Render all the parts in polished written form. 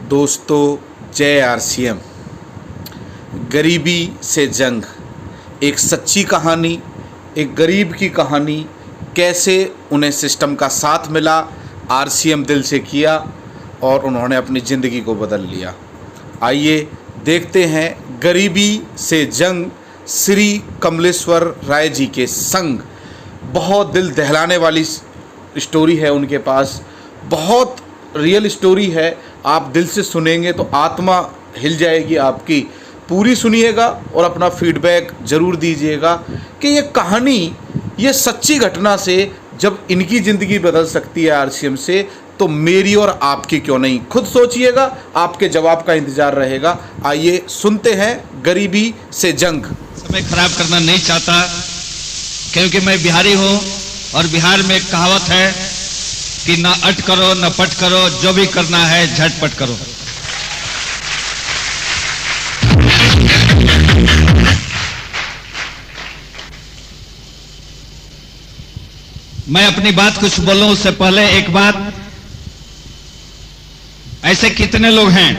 दोस्तों, जय आरसीएम। गरीबी से जंग, एक सच्ची कहानी, एक गरीब की कहानी। कैसे उन्हें सिस्टम का साथ मिला, आरसीएम दिल से किया और उन्होंने अपनी ज़िंदगी को बदल लिया। आइए देखते हैं गरीबी से जंग श्री कमलेश्वर राय जी के संग। बहुत दिल दहलाने वाली स्टोरी है उनके पास, बहुत रियल स्टोरी है। आप दिल से सुनेंगे तो आत्मा हिल जाएगी आपकी। पूरी सुनिएगा और अपना फीडबैक ज़रूर दीजिएगा कि ये कहानी, ये सच्ची घटना से जब इनकी ज़िंदगी बदल सकती है आरसीएम से, तो मेरी और आपकी क्यों नहीं। खुद सोचिएगा, आपके जवाब का इंतज़ार रहेगा। आइए सुनते हैं गरीबी से जंग। समय खराब करना नहीं चाहता, क्योंकि मैं बिहारी हूँ और बिहार में एक कहावत है कि ना अट करो ना पट करो, जो भी करना है झटपट करो। मैं अपनी बात कुछ बोलूं उससे पहले एक बात, ऐसे कितने लोग हैं,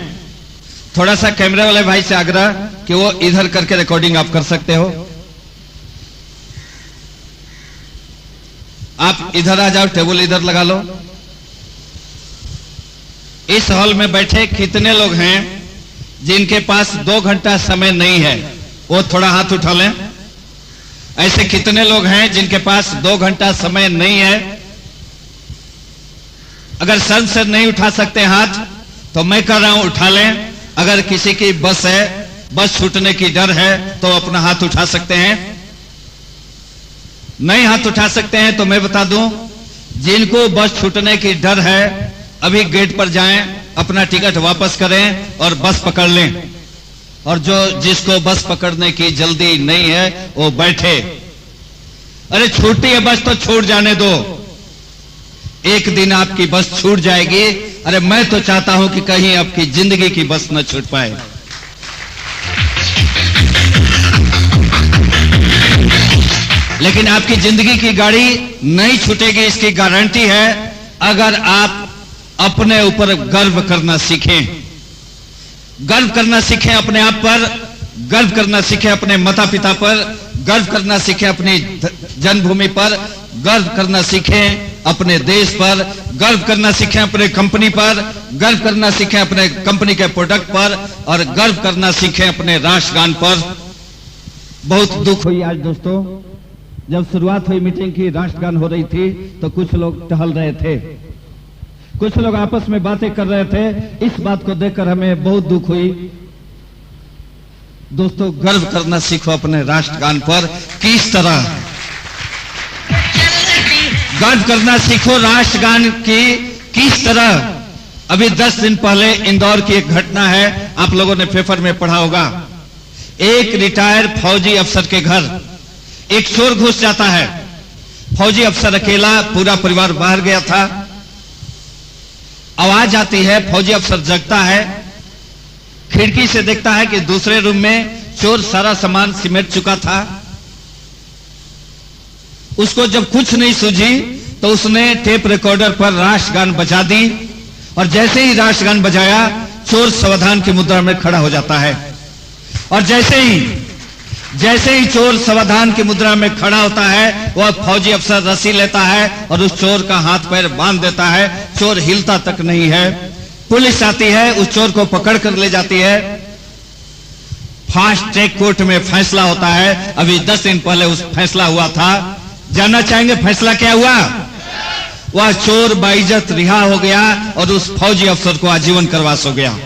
थोड़ा सा कैमरे वाले भाई से आग्रह कि वो इधर करके रिकॉर्डिंग आप कर सकते हो। आप इधर आ जाओ, टेबल इधर लगा लो। इस हॉल में बैठे कितने लोग हैं जिनके पास 2 घंटा समय नहीं है? वो थोड़ा हाथ उठा लें। ऐसे कितने लोग हैं जिनके पास 2 घंटा समय नहीं है? अगर सर से नहीं उठा सकते हाथ तो मैं कर रहा हूं, उठा लें। अगर किसी की बस है, बस छूटने की डर है, तो अपना हाथ उठा सकते हैं। नहीं हाथ उठा सकते हैं तो मैं बता दूं, जिनको बस छूटने की डर है अभी गेट पर जाएं, अपना टिकट वापस करें और बस पकड़ लें। और जिसको बस पकड़ने की जल्दी नहीं है वो बैठे। अरे छूटी है बस तो छूट जाने दो, एक दिन आपकी बस छूट जाएगी। अरे मैं तो चाहता हूं कि कहीं आपकी जिंदगी की बस न छूट पाए। लेकिन आपकी जिंदगी की गाड़ी नहीं छूटेगी, इसकी गारंटी है अगर आप अपने ऊपर गर्व करना सीखें। गर्व करना सीखें अपने आप पर, गर्व करना सीखें अपने माता पिता पर, गर्व करना सीखें अपनी जन्मभूमि पर, गर्व करना सीखें अपने देश पर, गर्व करना सीखें अपने कंपनी पर, गर्व करना सीखें अपने कंपनी के प्रोडक्ट पर, और गर्व करना सीखें अपने राष्ट्रगान पर। बहुत दुख हुई आज दोस्तों, जब शुरुआत हुई मीटिंग की, राष्ट्रगान हो रही थी तो कुछ लोग टहल रहे थे, कुछ लोग आपस में बातें कर रहे थे। इस बात को देखकर हमें बहुत दुख हुई। दोस्तों, गर्व करना सीखो अपने राष्ट्रगान पर। किस तरह गर्व करना सीखो राष्ट्रगान की, किस तरह। अभी 10 दिन पहले इंदौर की एक घटना है, आप लोगों ने पेपर में पढ़ा होगा। एक रिटायर फौजी अफसर के घर एक चोर घुस जाता है। फौजी अफसर अकेला, पूरा परिवार बाहर गया था। आवाज आती है, फौजी अफसर जगता है, खिड़की से देखता है कि दूसरे रूम में चोर सारा सामान सिमट चुका था। उसको जब कुछ नहीं सूझी तो उसने टेप रिकॉर्डर पर राष्ट्रगान बजा दी, और जैसे ही राष्ट्रगान बजाया चोर सावधान की मुद्रा में खड़ा हो जाता है। और जैसे ही चोर सावधान की मुद्रा में खड़ा होता है, वह फौजी अफसर रस्सी लेता है और उस चोर का हाथ पैर बांध देता है। चोर हिलता तक नहीं है। पुलिस आती है, उस चोर को पकड़ कर ले जाती है। फास्ट ट्रैक कोर्ट में फैसला होता है। अभी 10 दिन पहले उस फैसला हुआ था। जानना चाहेंगे फैसला क्या हुआ? वह चोर बाइज्जत रिहा हो गया और उस फौजी अफसर को आजीवन कारावास हो गया।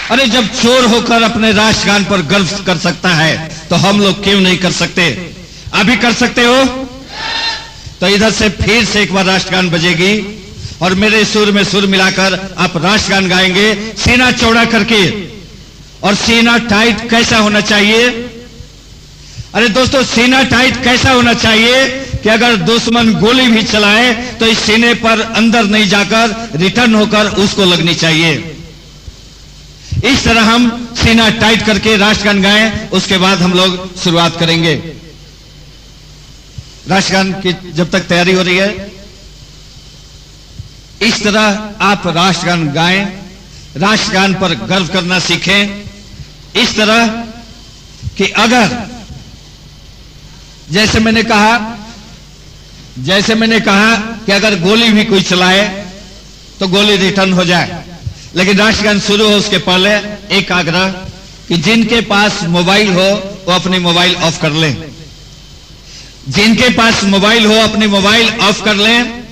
अरे जब चोर होकर अपने राष्ट्रगान पर गर्व कर सकता है तो हम लोग क्यों नहीं कर सकते? अभी कर सकते हो तो इधर से फिर से एक बार राष्ट्रगान बजेगी और मेरे सुर में सुर मिलाकर आप राष्ट्रगान गाएंगे, सीना चौड़ा करके। और सीना टाइट कैसा होना चाहिए? अरे दोस्तों, सीना टाइट कैसा होना चाहिए कि अगर दुश्मन गोली भी चलाए तो इस सीने पर अंदर नहीं जाकर रिटर्न होकर उसको लगनी चाहिए। इस तरह हम सीना टाइट करके राष्ट्रगान गाएं, उसके बाद हम लोग शुरुआत करेंगे। राष्ट्रगान की जब तक तैयारी हो रही है, इस तरह आप राष्ट्रगान गाएं, राष्ट्रगान पर गर्व करना सीखें। इस तरह कि अगर जैसे मैंने कहा कि अगर गोली भी कोई चलाए तो गोली रिटर्न हो जाए, लेकिन राष्ट्रगान शुरू हो उसके पहले एक आग्रह कि जिनके पास मोबाइल हो वो अपनी मोबाइल ऑफ कर लें। जिनके पास मोबाइल हो अपनी मोबाइल ऑफ कर लें।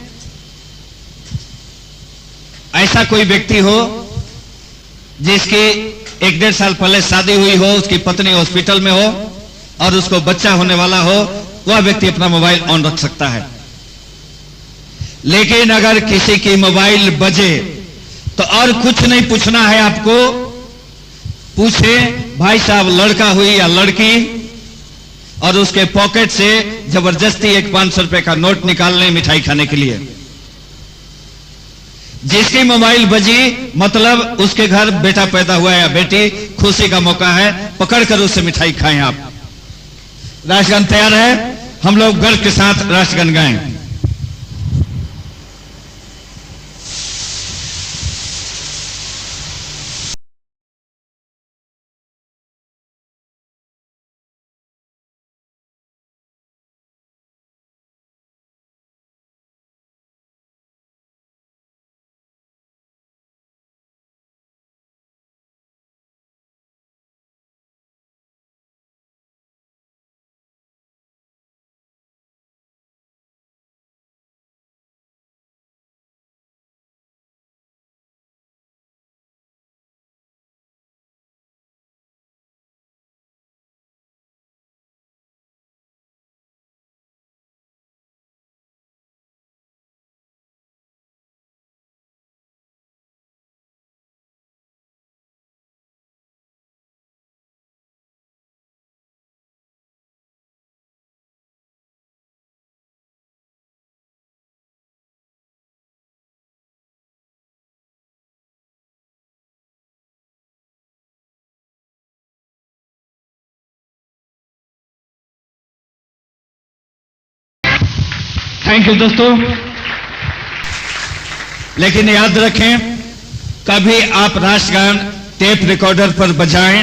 ऐसा कोई व्यक्ति हो जिसकी 1-1.5 साल पहले शादी हुई हो, उसकी पत्नी हॉस्पिटल में हो और उसको बच्चा होने वाला हो, वह व्यक्ति अपना मोबाइल ऑन रख सकता है। लेकिन अगर किसी की मोबाइल बजे तो और कुछ नहीं पूछना है आपको। पूछे भाई साहब लड़का हुई या लड़की, और उसके पॉकेट से जबरदस्ती एक 500 रुपए का नोट निकाल लें मिठाई खाने के लिए। जिसकी मोबाइल बजी मतलब उसके घर बेटा पैदा हुआ है या बेटी, खुशी का मौका है, पकड़कर उससे मिठाई खाएं आप। राष्ट्रगान तैयार है, हम लोग गर्व के साथ राष्ट्रगान गाएं। थैंक यू दोस्तों। लेकिन याद रखें, कभी आप राष्ट्रगान टेप रिकॉर्डर पर बजाएं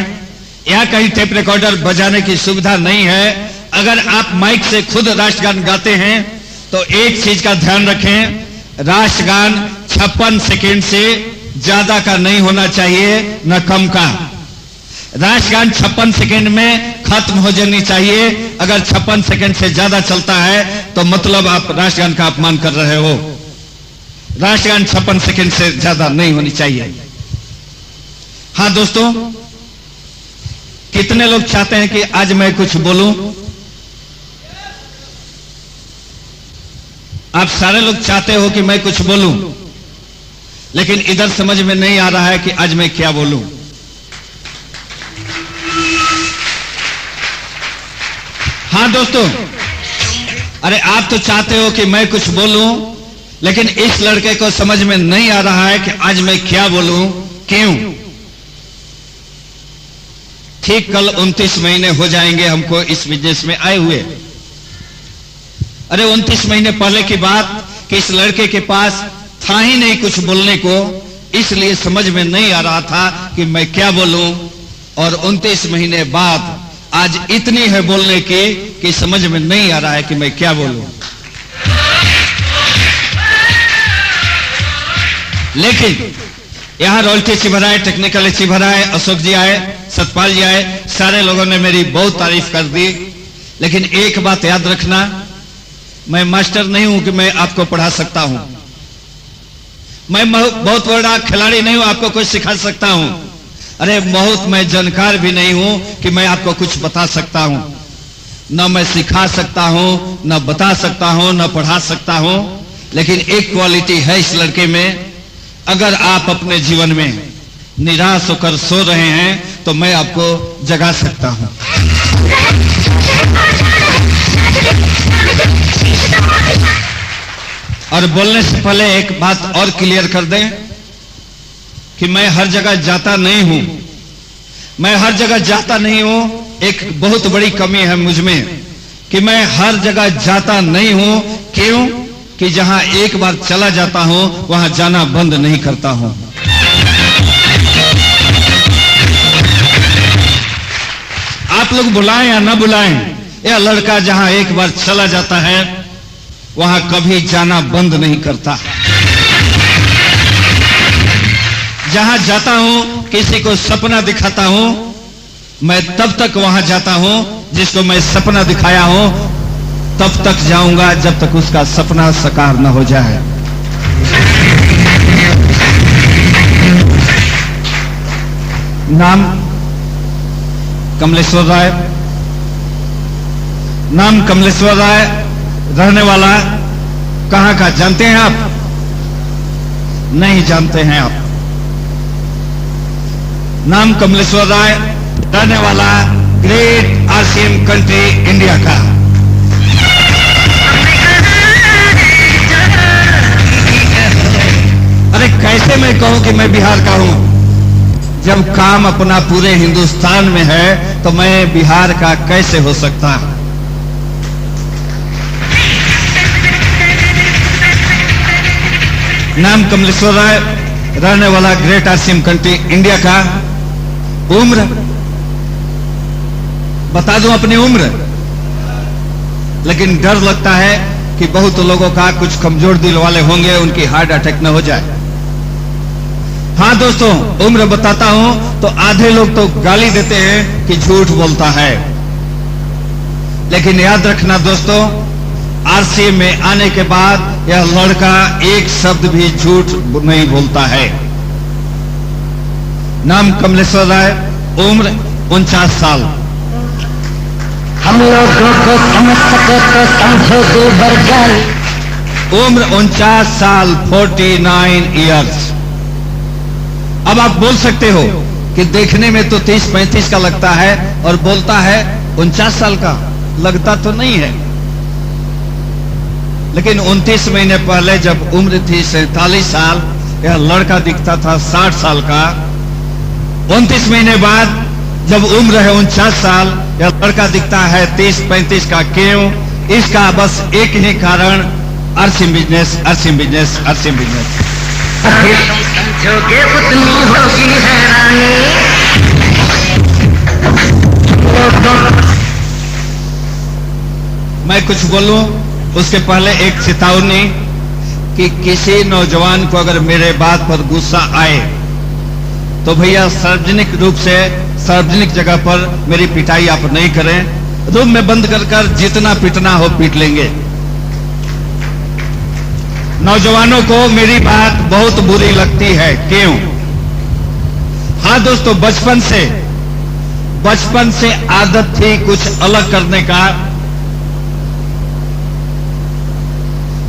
या कहीं टेप रिकॉर्डर बजाने की सुविधा नहीं है। अगर आप माइक से खुद राष्ट्रगान गाते हैं तो एक चीज का ध्यान रखें, राष्ट्रगान 56 सेकेंड से ज्यादा का नहीं होना चाहिए, न कम का। राष्ट्रगान 56 सेकेंड में खत्म हो जानी चाहिए। अगर 56 सेकेंड से ज्यादा चलता है तो मतलब आप राष्ट्रगान का अपमान कर रहे हो। राष्ट्रगान 56 सेकेंड से ज्यादा नहीं होनी चाहिए। हाँ दोस्तों, कितने लोग चाहते हैं कि आज मैं कुछ बोलूं? आप सारे लोग चाहते हो कि मैं कुछ बोलूं, लेकिन इधर समझ में नहीं आ रहा है कि आज मैं क्या बोलूं। हाँ दोस्तों, अरे आप तो चाहते हो कि मैं कुछ बोलूं, लेकिन इस लड़के को समझ में नहीं आ रहा है कि आज मैं क्या बोलूं, क्यों? ठीक कल 29 महीने हो जाएंगे हमको इस बिजनेस में आए हुए। अरे 29 महीने पहले की बात कि इस लड़के के पास था ही नहीं कुछ बोलने को, इसलिए समझ में नहीं आ रहा था कि मैं क्या बोलूं। और 29 महीने बाद आज इतनी है बोलने की कि समझ में नहीं आ रहा है कि मैं क्या बोलूं। लेकिन यहां रॉयल्टी चिभर आए, टेक्निकल चिभर आए, अशोक जी आए, सतपाल जी आए, सारे लोगों ने मेरी बहुत तारीफ कर दी। लेकिन एक बात याद रखना, मैं मास्टर नहीं हूं कि मैं आपको पढ़ा सकता हूं। मैं बहुत बड़ा खिलाड़ी नहीं हूं, आपको कुछ सिखा सकता हूं। अरे बहुत मैं जानकार भी नहीं हूं कि मैं आपको कुछ बता सकता हूं। न मैं सिखा सकता हूं, न बता सकता हूं, न पढ़ा सकता हूं। लेकिन एक क्वालिटी है इस लड़के में, अगर आप अपने जीवन में निराश होकर सो रहे हैं तो मैं आपको जगा सकता हूं। और बोलने से पहले एक बात और क्लियर कर दें कि मैं हर जगह जाता नहीं हूं। मैं हर जगह जाता नहीं हूं। एक बहुत बड़ी कमी है मुझ में कि मैं हर जगह जाता नहीं हूं। क्यों? कि जहां एक बार चला जाता हूं वहां जाना बंद नहीं करता हूं। आप लोग बुलाएं या ना बुलाएं, यह लड़का जहां एक बार चला जाता है वहां कभी जाना बंद नहीं करता। जहां जाता हूं किसी को सपना दिखाता हूं, मैं तब तक वहां जाता हूं जिसको मैं सपना दिखाया हूं तब तक जाऊंगा जब तक उसका सपना साकार न हो जाए। नाम कमलेश्वर राय, नाम कमलेश्वर राय, रहने वाला कहां का जानते हैं आप? नहीं जानते हैं आप। नाम कमलेश्वर राय, रहने वाला ग्रेट आरसीएम कंट्री इंडिया का। अरे कैसे मैं कहूं कि मैं बिहार का हूं, जब काम अपना पूरे हिंदुस्तान में है तो मैं बिहार का कैसे हो सकता? नाम कमलेश्वर राय, रहने वाला ग्रेट आरसीएम कंट्री इंडिया का। उम्र बता दूं अपनी उम्र, लेकिन डर लगता है कि बहुत लोगों का कुछ कमजोर दिल वाले होंगे, उनकी हार्ट अटैक न हो जाए। हाँ दोस्तों, उम्र बताता हूं तो आधे लोग तो गाली देते हैं कि झूठ बोलता है, लेकिन याद रखना दोस्तों, आरसीएम में आने के बाद यह लड़का एक शब्द भी झूठ नहीं बोलता है। नाम कमलेश्वर राय, उम्र 49 साल। हम लोगों को समझ सको तो समझो दूबर जान। उम्र 49 साल, 49 इयर्स। अब आप बोल सकते हो कि देखने में तो 30-35 का लगता है और बोलता है 49 साल का, लगता तो नहीं है। लेकिन 29 महीने पहले जब उम्र थी 47 साल, यह लड़का दिखता था 60 साल का। 29 महीने बाद जब उम्र है 49 साल, यह लड़का दिखता है 30-35 का। क्यों? इसका बस एक ही कारण, RCM business, RCM business, RCM business. समझोगे उतनी होगी हैरानी। मैं कुछ बोलूं उसके पहले एक चेतावनी कि किसी नौजवान को अगर मेरे बात पर गुस्सा आए तो भैया सार्वजनिक रूप से, सार्वजनिक जगह पर मेरी पिटाई आप नहीं करें। रूम में बंद कर जितना पिटना हो पीट लेंगे। नौजवानों को मेरी बात बहुत बुरी लगती है। क्यों? हाँ दोस्तों, बचपन से आदत थी कुछ अलग करने का।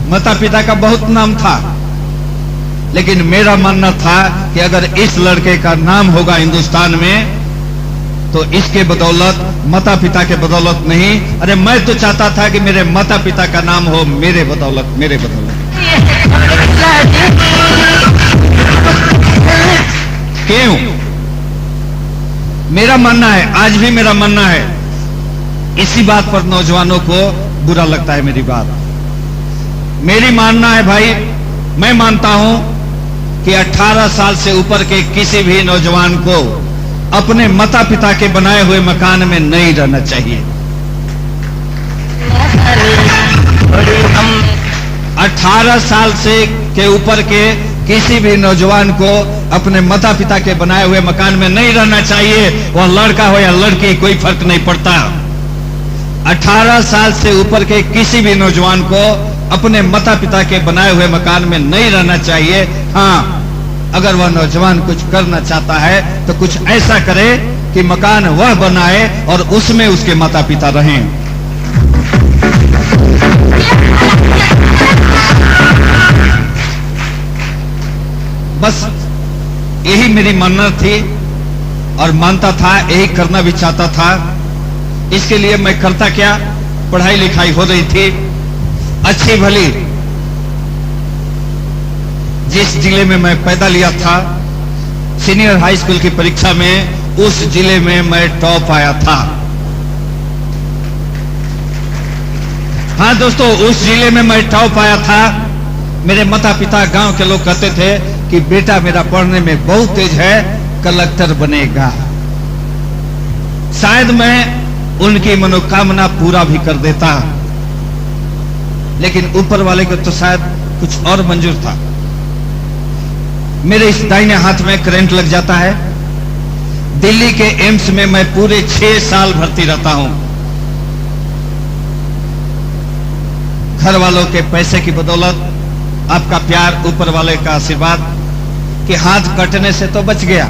माता पिता का बहुत नाम था, लेकिन मेरा मानना था कि अगर इस लड़के का नाम होगा हिंदुस्तान में तो इसके बदौलत, माता पिता के बदौलत नहीं। अरे मैं तो चाहता था कि मेरे माता पिता का नाम हो मेरे बदौलत, मेरे बदौलत। क्यों? मेरा मानना है, आज भी मेरा मानना है, इसी बात पर नौजवानों को बुरा लगता है मेरी बात। मेरी मानना है भाई, मैं मानता हूं कि 18 साल से ऊपर के किसी भी नौजवान को अपने माता पिता के बनाए हुए मकान में नहीं रहना चाहिए। 18 साल से के ऊपर के किसी भी नौजवान को अपने माता पिता के बनाए हुए मकान में नहीं रहना चाहिए। वह लड़का हो या लड़की, कोई फर्क नहीं पड़ता। 18 साल से ऊपर के किसी भी नौजवान को अपने माता पिता के बनाए हुए मकान में नहीं रहना चाहिए। हाँ, अगर वह नौजवान कुछ करना चाहता है तो कुछ ऐसा करे कि मकान वह बनाए और उसमें उसके माता पिता रहें। बस यही मेरी मानना थी और मानता था, यही करना भी चाहता था। इसके लिए मैं करता क्या, पढ़ाई लिखाई हो रही थी अच्छी भली। जिस जिले में मैं पैदा लिया था, सीनियर हाई स्कूल की परीक्षा में उस जिले में मैं टॉप आया था। हाँ दोस्तों, उस जिले में मैं टॉप आया था। मेरे माता पिता गांव के लोग कहते थे कि बेटा मेरा पढ़ने में बहुत तेज है, कलेक्टर बनेगा। शायद मैं उनकी मनोकामना पूरा भी कर देता, लेकिन ऊपर वाले को तो शायद कुछ और मंजूर था। मेरे इस दाहिने हाथ में करंट लग जाता है। दिल्ली के एम्स में मैं पूरे 6 साल भर्ती रहता हूं। घर वालों के पैसे की बदौलत, आपका प्यार, ऊपर वाले का आशीर्वाद कि हाथ कटने से तो बच गया,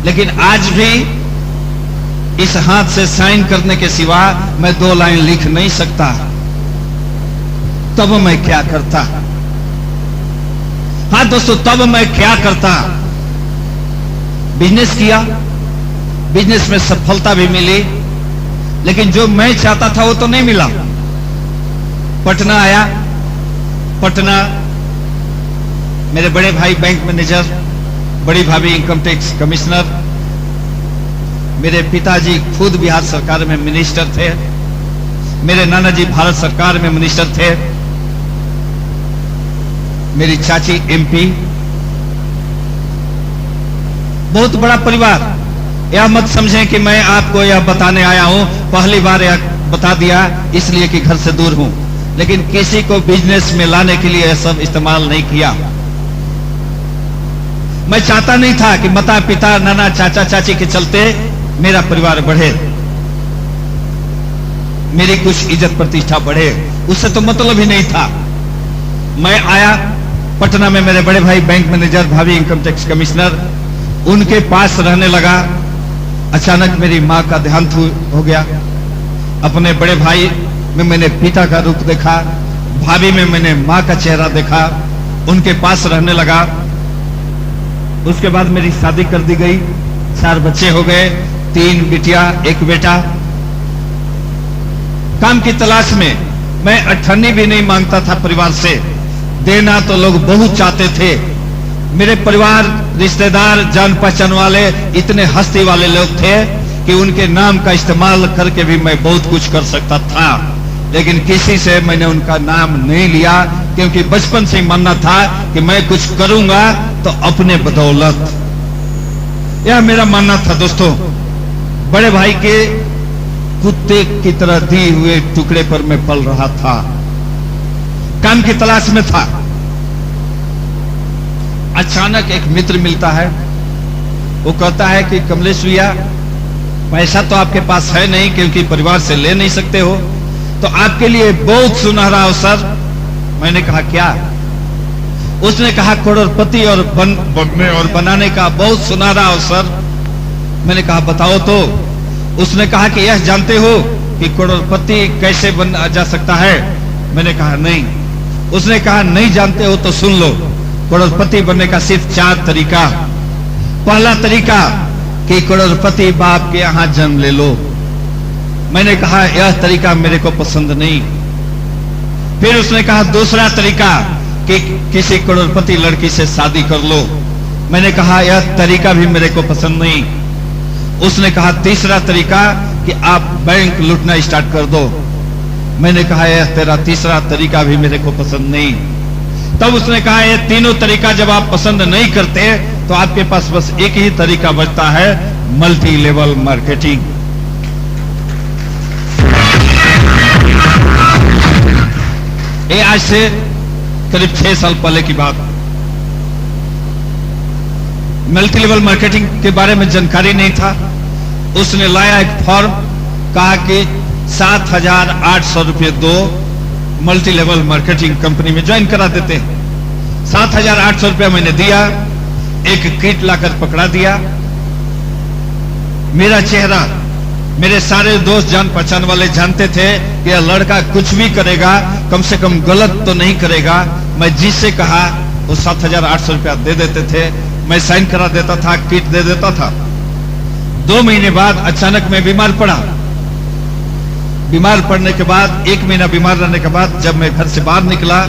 लेकिन आज भी इस हाथ से साइन करने के सिवा मैं 2 लाइन लिख नहीं सकता। तब मैं क्या करता? हाँ दोस्तों, तब मैं क्या करता? बिजनेस किया, बिजनेस में सफलता भी मिली, लेकिन जो मैं चाहता था वो तो नहीं मिला। पटना आया। पटना मेरे बड़े भाई बैंक मैनेजर, बड़ी भाभी इनकम टैक्स कमिश्नर, मेरे पिताजी खुद बिहार सरकार में मिनिस्टर थे, मेरे नाना जी भारत सरकार में मिनिस्टर थे, मेरी चाची एमपी। बहुत बड़ा परिवार। यह मत समझें कि मैं आपको यह बताने आया हूं, पहली बार यह बता दिया इसलिए कि घर से दूर हूं, लेकिन किसी को बिजनेस में लाने के लिए यह सब इस्तेमाल नहीं किया। मैं चाहता नहीं था कि माता पिता, नाना, चाचा, चाची के चलते मेरा परिवार बढ़े, मेरी कुछ इज्जत प्रतिष्ठा बढ़े, उससे तो मतलब ही नहीं था। मैं आया पटना में, मेरे बड़े भाई बैंक मैनेजर, भाभी इनकम टैक्स कमिश्नर, उनके पास रहने लगा। अचानक मेरी मां का देहांत हो गया। अपने बड़े भाई में मैंने पिता का रूप देखा, भाभी में मैंने मां का चेहरा देखा, उनके पास रहने लगा। उसके बाद मेरी शादी कर दी गई, 4 बच्चे हो गए, 3 बिटिया 1 बेटा। काम की तलाश में मैं अठन्नी भी नहीं मांगता था परिवार से, देना तो लोग बहुत चाहते थे। मेरे परिवार, रिश्तेदार, जान पहचान वाले इतने हस्ती वाले लोग थे कि उनके नाम का इस्तेमाल करके भी मैं बहुत कुछ कर सकता था, लेकिन किसी से मैंने उनका नाम नहीं लिया, क्योंकि बचपन से मानना था कि मैं कुछ करूंगा तो अपने बदौलत। यह मेरा मानना था दोस्तों। बड़े भाई के कुत्ते की तरह दिए हुए टुकड़े पर मैं पल रहा था, काम की तलाश में था। अचानक एक मित्र मिलता है, वो कहता है कि कमलेश भैया, पैसा तो आपके पास है नहीं क्योंकि परिवार से ले नहीं सकते हो, तो आपके लिए बहुत सुनहरा अवसर। मैंने कहा क्या? उसने कहा करोड़पति और बनने और बनाने का बहुत सुनहरा अवसर। मैंने कहा बताओ तो। उसने कहा कि यह जानते हो कि करोड़पति कैसे बन जा सकता है? मैंने कहा नहीं। उसने कहा नहीं जानते हो तो सुन लो, करोड़पति बनने का सिर्फ 4 तरीका। पहला तरीका कि करोड़पति बाप के यहां जन्म ले लो। मैंने कहा यह तरीका मेरे को पसंद नहीं। फिर उसने कहा दूसरा तरीका कि किसी करोड़पति लड़की से शादी कर लो। मैंने कहा यह तरीका भी मेरे को पसंद नहीं। उसने कहा तीसरा तरीका कि आप बैंक लूटना स्टार्ट कर दो। मैंने कहा यह तेरा तीसरा तरीका भी मेरे को पसंद नहीं। तब उसने कहा ये तीनों तरीका जब आप पसंद नहीं करते तो आपके पास बस एक ही तरीका बचता है, मल्टी लेवल मार्केटिंग। ये आज से करीब 6 साल पहले की बात। मल्टी लेवल मार्केटिंग के बारे में जानकारी नहीं था। उसने लाया एक फॉर्म, कहा कि 7,800 रुपये दो, मल्टी लेवल मार्केटिंग कंपनी में ज्वाइन करा देते हैं। 7,800 रुपया मैंने दिया, एक किट लाकर पकड़ा दिया। मेरा चेहरा, मेरे सारे दोस्त, जान पहचान वाले जानते थे कि यह लड़का कुछ भी करेगा, कम से कम गलत तो नहीं करेगा। मैं जिससे कहा वो 7,800 रुपया दे देते थे, मैं साइन करा देता था, किट दे देता था। 2 महीने बाद अचानक मैं बीमार पड़ा। बीमार पड़ने के बाद 1 महीना बीमार रहने के बाद जब मैं घर से बाहर निकला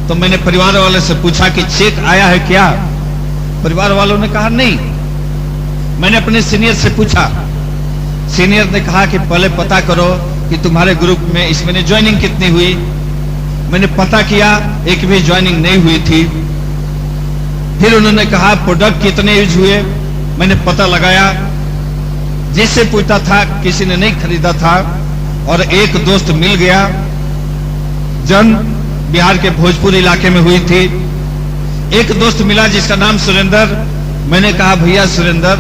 तो मैंने परिवार वाले से पूछा कि चेक आया है क्या? परिवार वालों ने कहा नहीं। मैंने अपने सीनियर से पूछा, सीनियर ने कहा कि पहले पता करो कि कि तुम्हारे ग्रुप में इस महीने ज्वाइनिंग कितनी हुई। मैंने पता किया, एक भी ज्वाइनिंग नहीं हुई थी। फिर उन्होंने कहा प्रोडक्ट कितने यूज हुए, मैंने पता लगाया, जिससे पूछता था किसी ने नहीं खरीदा था। और एक दोस्त मिल गया, जन बिहार के भोजपुर इलाके में हुई थी। एक दोस्त मिला जिसका नाम सुरेंद्र। मैंने कहा भैया सुरेंद्र,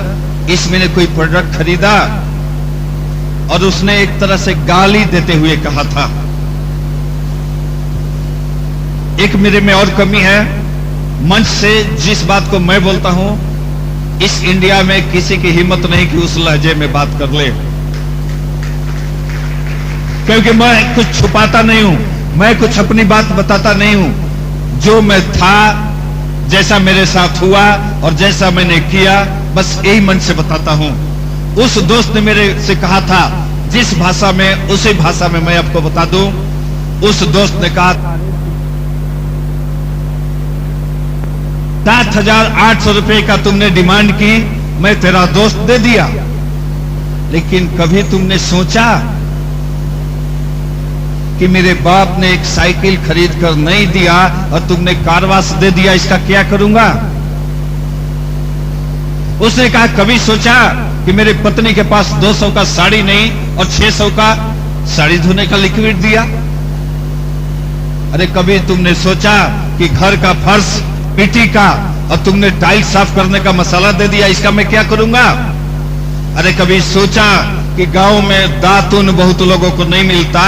इस महीने कोई प्रोडक्ट खरीदा? और उसने एक तरह से गाली देते हुए कहा था। एक मेरे में और कमी है, मंच से जिस बात को मैं बोलता हूं, इस इंडिया में किसी की हिम्मत नहीं कि उस लहजे में बात कर ले, क्योंकि मैं कुछ छुपाता नहीं हूं, मैं कुछ अपनी बात बताता नहीं हूं। जो मैं था, जैसा मेरे साथ हुआ और जैसा मैंने किया, बस यही मन से बताता हूं। उस दोस्त ने मेरे से कहा था जिस भाषा में, उसी भाषा में मैं आपको बता दूं। उस दोस्त ने कहा 7,800 रुपए का तुमने डिमांड की, मैं तेरा दोस्त दे दिया। लेकिन कभी तुमने सोचा कि मेरे बाप ने एक साइकिल खरीद कर नहीं दिया और तुमने कारवास दे दिया, इसका क्या करूंगा? उसने कहा कभी सोचा कि मेरी पत्नी के पास 200 का साड़ी नहीं और 600 का साड़ी धोने का लिक्विड दिया? अरे कभी तुमने सोचा कि घर का फर्श मिट्टी का और तुमने टाइल साफ करने का मसाला दे दिया, इसका मैं क्या करूंगा? अरे कभी सोचा कि गांव में दातुन बहुत लोगों को नहीं मिलता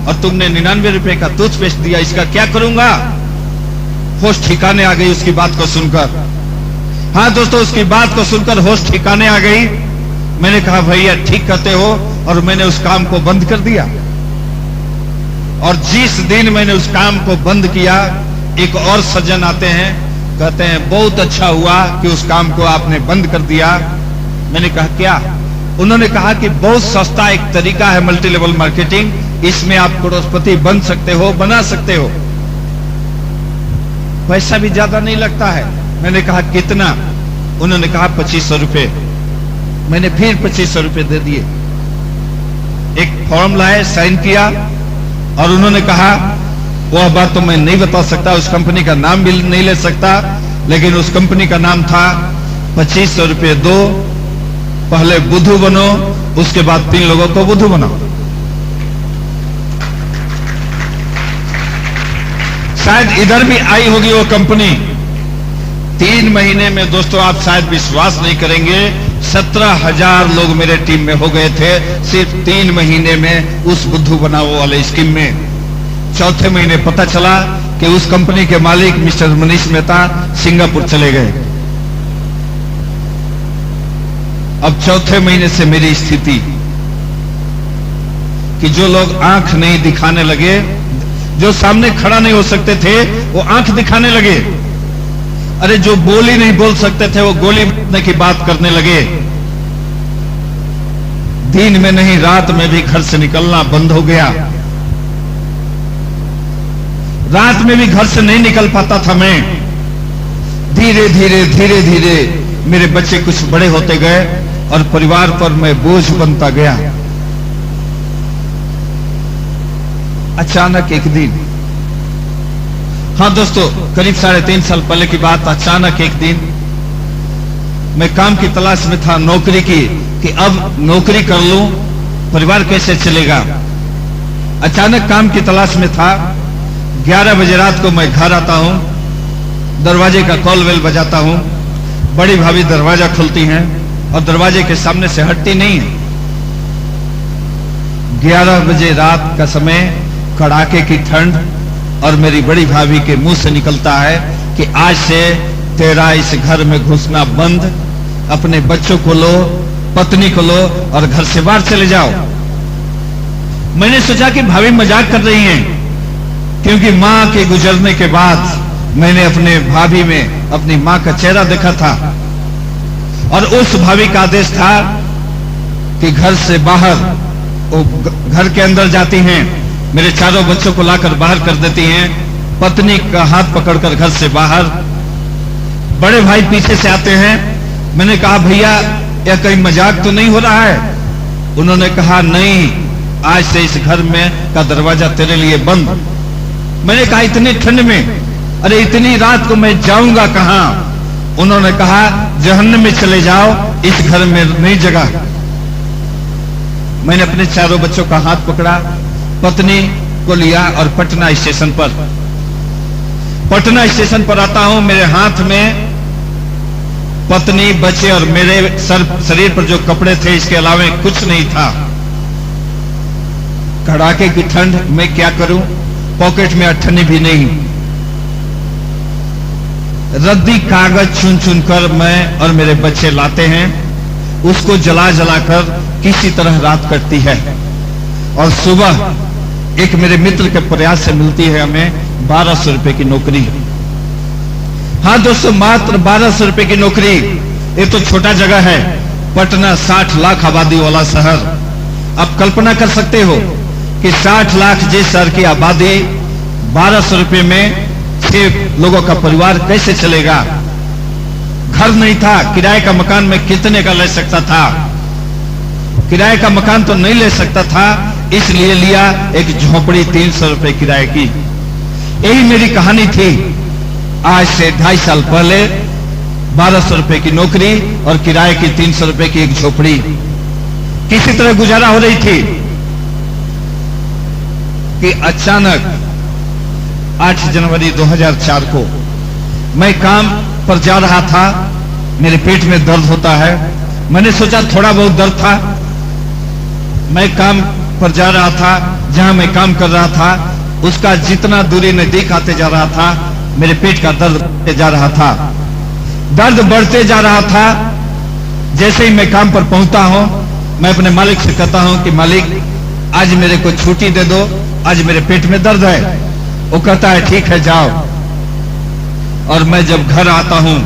और तुमने 99 रुपए का टूथपेस्ट दिया, इसका क्या करूंगा? होश ठिकाने आ गई उसकी बात को सुनकर। हाँ दोस्तों, उसकी बात को सुनकर होश ठिकाने आ गई। मैंने कहा भैया ठीक कहते हो, और मैंने उस काम को बंद कर दिया। और जिस दिन मैंने उस काम को बंद किया, एक और सज्जन आते हैं, कहते हैं बहुत अच्छा हुआ कि उस काम को आपने बंद कर दिया। मैंने कहा क्या? उन्होंने कहा कि बहुत सस्ता एक तरीका है मल्टी लेवल मार्केटिंग, इसमें आप करोड़पति बन सकते हो, बना सकते हो, पैसा भी ज्यादा नहीं लगता है। मैंने कहा कितना? उन्होंने कहा 2500 रुपए। मैंने फिर 2500 रुपए दे दिए। एक फॉर्म लाए, साइन किया, और उन्होंने कहा वह बात तो मैं नहीं बता सकता, उस कंपनी का नाम भी नहीं ले सकता, लेकिन उस कंपनी का नाम था 2500 रुपए दो, पहले बुद्धू बनो, उसके बाद 3 लोगों को बुद्धू बनाओ। शायद इधर भी आई होगी वो कंपनी। 3 महीने में दोस्तों आप शायद विश्वास नहीं करेंगे, 17,000 लोग मेरे टीम में हो गए थे सिर्फ 3 महीने में उस बुद्धू बनाओ वाले स्कीम में। चौथे महीने पता चला कि उस कंपनी के मालिक मिस्टर मनीष मेहता सिंगापुर चले गए। अब चौथे महीने से मेरी स्थिति कि जो लोग आंख नहीं दिखाने लगे, जो सामने खड़ा नहीं हो सकते थे, वो आंख दिखाने लगे। अरे जो बोली नहीं बोल सकते थे, वो गोली मारने की बात करने लगे। दिन में नहीं, रात में भी घर से निकलना बंद हो गया। रात में भी घर से नहीं निकल पाता था मैं। धीरे धीरे धीरे धीरे मेरे बच्चे कुछ बड़े होते गए और परिवार पर मैं बोझ बनता गया। अचानक एक दिन, हाँ दोस्तों, करीब 3.5 साल पहले की बात, अचानक एक दिन मैं काम की तलाश में था, नौकरी की, कि अब नौकरी कर लूं, परिवार कैसे चलेगा। अचानक काम की तलाश में था। 11 बजे रात को मैं घर आता हूं, दरवाजे का कॉल बेल बजाता हूं, बड़ी भाभी दरवाजा खोलती हैं और दरवाजे के सामने से हटती नहीं है। 11 बजे रात का समय, कड़ाके की ठंड, और मेरी बड़ी भाभी के मुंह से निकलता है कि आज से तेरा इस घर में घुसना बंद, अपने बच्चों को लो, पत्नी को लो और घर से बाहर चले जाओ। मैंने सोचा कि भाभी मजाक कर रही हैं, क्योंकि मां के गुजरने के बाद मैंने अपने भाभी में अपनी मां का चेहरा देखा था, और उस भाभी का आदेश था कि घर से बाहर, वो घर के अंदर जाती हैं, मेरे चारों बच्चों को लाकर बाहर कर देती हैं, पत्नी का हाथ पकड़कर घर से बाहर। बड़े भाई पीछे से आते हैं। मैंने कहा भैया यह कहीं मजाक तो नहीं हो रहा है? उन्होंने कहा नहीं, आज से इस घर में का दरवाजा तेरे लिए बंद। मैंने कहा इतनी ठंड में, अरे इतनी रात को मैं जाऊंगा कहां? उन्होंने कहा जहन्नम में चले जाओ, इस घर में नहीं जगह। मैंने अपने चारों बच्चों का हाथ पकड़ा, पत्नी को लिया और पटना स्टेशन पर आता हूं। मेरे हाथ में पत्नी, बच्चे और मेरे शरीर पर जो कपड़े थे, इसके अलावा कुछ नहीं था। कड़ाके की ठंड, मैं क्या करूं? पॉकेट में अठन्नी भी नहीं। रद्दी कागज चुन चुन कर मैं और मेरे बच्चे लाते हैं, उसको जला जलाकर किसी तरह रात कटती है। और सुबह एक मेरे मित्र के प्रयास से मिलती है हमें 1200 रुपए की नौकरी। हाँ दोस्तों, मात्र 1200 रुपए की नौकरी। ये तो छोटा जगह है, पटना 60 लाख आबादी वाला शहर। आप कल्पना कर सकते हो कि 60 लाख जिस शहर की आबादी, 1200 रुपए में 6 लोगों का परिवार कैसे चलेगा? घर नहीं था, किराए का मकान में कितने का ले सकता था? किराए का मकान तो नहीं ले सकता था, इसलिए लिया एक झोपड़ी 300 रुपए किराए की। यही मेरी कहानी थी। आज से 2.5 साल पहले 1200 रुपए की नौकरी और किराए की 300 रुपए की एक झोपड़ी, किसी तरह गुजारा हो रही थी कि अचानक 8 जनवरी 2004 को मैं काम पर जा रहा था। मेरे पेट में दर्द होता है। मैंने सोचा थोड़ा बहुत दर्द था। मैं काम पर जा रहा था, जहां मैं काम कर रहा था उसका जितना दूरी नजदीक आते जा रहा था, मेरे पेट का दर्द बढ़ते जा रहा था। दर्द बढ़ते जा रहा था। जैसे ही मैं काम पर पहुंचता हूं, मैं अपने मालिक से कहता हूं कि मालिक, आज मेरे को छुट्टी दे दो, आज मेरे पेट में दर्द है। वो कहता है ठीक है जाओ। और मैं जब घर आता हूं,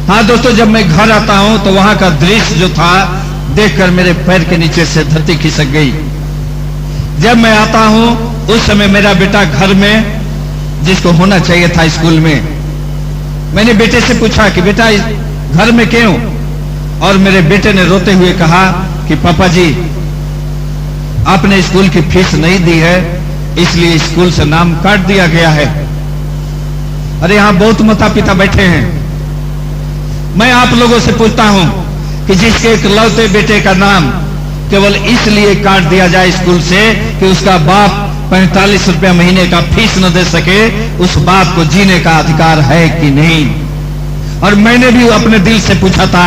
हाँ दोस्तों, जब मैं घर आता हूं तो वहां का दृश्य जो था, देखकर मेरे पैर के नीचे से धरती खिसक गई। जब मैं आता हूं उस समय मेरा बेटा घर में, जिसको होना चाहिए था स्कूल में। मैंने बेटे से पूछा कि बेटा घर में क्यों? और मेरे बेटे ने रोते हुए कहा कि पापा जी, आपने स्कूल की फीस नहीं दी है, इसलिए स्कूल से नाम काट दिया गया है। अरे यहां बहुत माता पिता बैठे हैं। मैं आप लोगों से पूछता हूं कि जिसके इकलौते बेटे का नाम केवल इसलिए काट दिया जाए स्कूल से कि उसका बाप 45 रुपया महीने का फीस न दे सके, उस बाप को जीने का अधिकार है कि नहीं? और मैंने भी अपने दिल से पूछा था,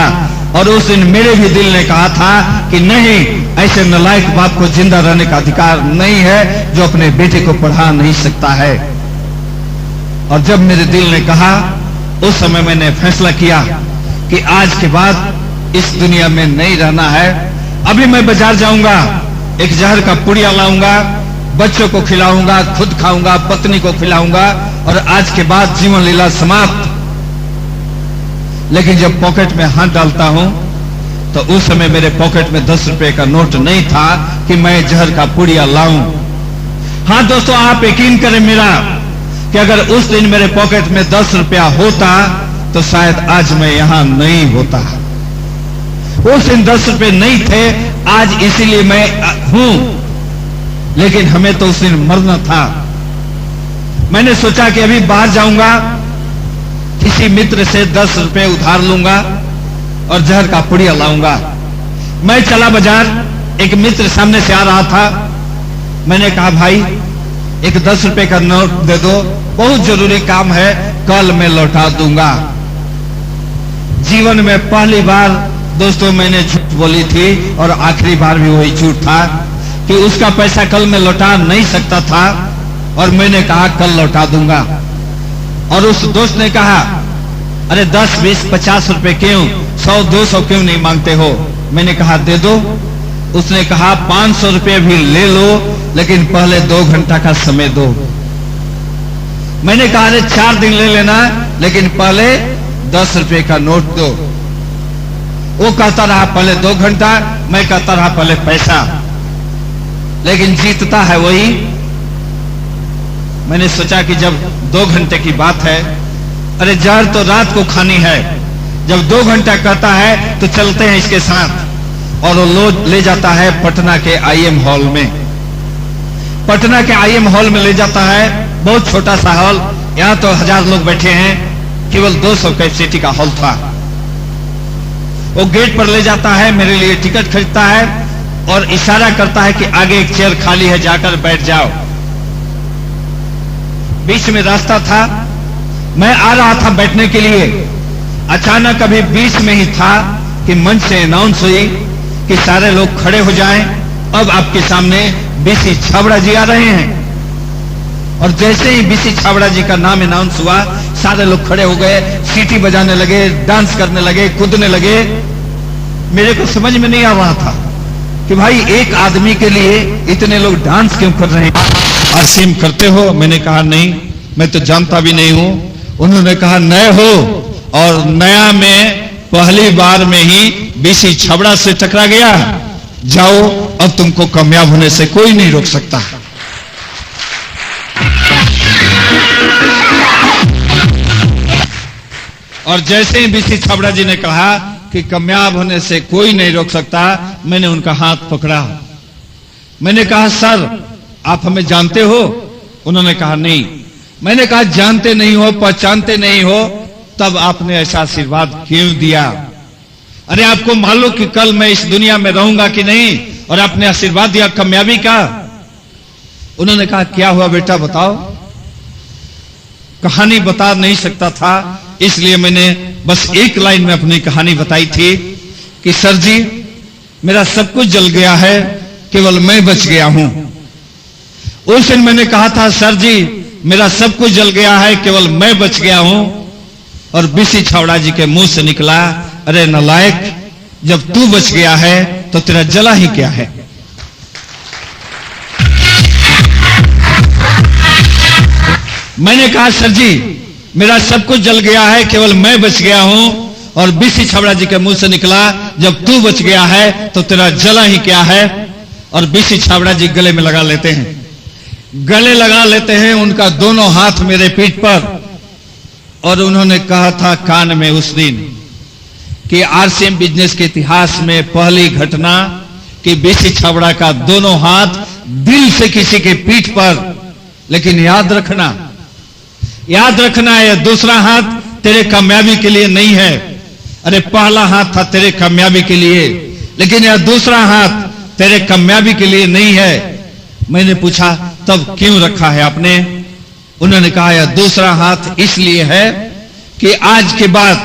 और उस दिन मेरे भी दिल ने कहा था कि नहीं, ऐसे नालायक बाप को जिंदा रहने का अधिकार नहीं है जो अपने बेटे को पढ़ा नहीं सकता है। और जब मेरे दिल ने कहा, उस समय मैंने फैसला किया कि आज के बाद इस दुनिया में नहीं रहना है। अभी मैं बाजार जाऊंगा, एक जहर का पुड़िया लाऊंगा, बच्चों को खिलाऊंगा, खुद खाऊंगा, पत्नी को खिलाऊंगा, और आज के बाद जीवन लीला समाप्त। लेकिन जब पॉकेट में हाथ डालता हूं तो उस समय मेरे पॉकेट में 10 रुपए का नोट नहीं था कि मैं जहर का पुड़िया लाऊं। हाँ दोस्तों, आप यकीन करें मेरा कि अगर उस दिन मेरे पॉकेट में 10 रुपया होता तो शायद आज मैं यहां नहीं होता। उस दिन 10 रुपए नहीं थे, आज इसीलिए मैं हूं, लेकिन हमें तो उस दिन मरना था। मैंने सोचा कि अभी बाहर जाऊंगा, किसी मित्र से 10 रुपए उधार लूंगा और जहर का पुड़िया लाऊंगा। मैं चला बाजार, एक मित्र सामने से आ रहा था। मैंने कहा भाई एक 10 रुपए का नोट दे दो, बहुत जरूरी काम है, कल मैं लौटा दूंगा। जीवन में पहली बार दोस्तों मैंने झूठ बोली थी, और आखिरी बार भी वही झूठ था कि उसका पैसा कल मैं लौटा नहीं सकता था, और मैंने कहा कल लौटा दूंगा। और उस दोस्त ने कहा अरे 10, 20, 50 रुपए क्यों, 100, 200 क्यों नहीं मांगते हो? मैंने कहा दे दो। उसने कहा 500 रुपए भी ले लो, लेकिन पहले 2 घंटा का समय दो। मैंने कहा अरे 4 दिन ले लेना, लेकिन पहले 10 रुपए का नोट दो। वो कहता रहा पहले 2 घंटा, मैं कहता रहा पहले पैसा, लेकिन जीतता है वही। मैंने सोचा कि जब 2 घंटे की बात है, अरे जहर तो रात को खानी है, जब 2 घंटा कहता है तो चलते हैं इसके साथ। और वो ले जाता है पटना के आईएम हॉल में। पटना के आईएम हॉल में ले जाता है, बहुत छोटा सा हॉल, यहां तो 1000 लोग बैठे हैं, केवल 200 कैपेसिटी का हॉल था। वो गेट पर ले जाता है, मेरे लिए टिकट खरीदता है और इशारा करता है कि आगे एक चेयर खाली है, जाकर बैठ जाओ। बीच में रास्ता था, मैं आ रहा था बैठने के लिए, अचानक अभी बीच में ही था कि मंच से अनाउंस हुई कि सारे लोग खड़े हो जाएं, अब आपके सामने बीसी छाबड़ा जी आ रहे हैं। और जैसे ही बीसी छाबड़ा जी का नाम अनाउंस हुआ, सारे लोग खड़े हो गए, सीटी बजाने लगे, डांस करने लगे, कूदने लगे। मेरे को समझ में नहीं आ रहा था कि भाई एक आदमी के लिए इतने लोग डांस क्यों कर रहे हैं। आरसीएम करते हो? मैंने कहा नहीं, मैं तो जानता भी नहीं हूं। उन्होंने कहा नए हो, और नया में पहली बार में ही बीसी छाबड़ा से टकरा गया, जाओ अब तुमको कामयाब होने से कोई नहीं रोक सकता। और जैसे ही बीसी छाबड़ा जी ने कहा कि कामयाब होने से कोई नहीं रोक सकता, मैंने उनका हाथ पकड़ा। मैंने कहा सर आप हमें जानते हो? उन्होंने कहा नहीं। मैंने कहा जानते नहीं हो, पहचानते नहीं हो, तब आपने ऐसा आशीर्वाद क्यों दिया? अरे आपको मालूम कि कल मैं इस दुनिया में रहूंगा कि नहीं, और आपने आशीर्वाद दिया कामयाबी का। उन्होंने कहा क्या हुआ बेटा बताओ। कहानी बता नहीं सकता था, इसलिए मैंने बस एक लाइन में अपनी कहानी बताई थी कि सर जी मेरा सब कुछ जल गया है, केवल मैं बच गया हूं। उस दिन मैंने कहा था सर जी मेरा सब कुछ जल गया है, केवल मैं बच गया हूं। और बीसी छाबड़ा जी के मुंह से निकला, अरे नालायक, जब तू बच गया है तो तेरा जला ही क्या है। मैंने कहा सर जी मेरा सब कुछ जल गया है, केवल मैं बच गया हूं। और बीसी छाबड़ा जी के मुंह से निकला, जब तू बच गया है तो तेरा जला ही क्या है। और बीसी छाबड़ा जी गले में लगा लेते हैं, गले लगा लेते हैं उनका दोनों हाथ मेरे पीठ पर। और उन्होंने कहा था कान में उस दिन कि आरसीएम बिजनेस के इतिहास में पहली घटना कि बीसी छाबड़ा का दोनों हाथ दिल से किसी के पीठ पर। लेकिन याद रखना यह दूसरा हाथ तेरे कामयाबी के लिए नहीं है। अरे पहला हाथ था तेरे कामयाबी के लिए, लेकिन यह दूसरा हाथ तेरे कामयाबी के लिए नहीं है। मैंने पूछा तब क्यों रखा है आपने? उन्होंने कहा यह दूसरा हाथ इसलिए है कि आज के बाद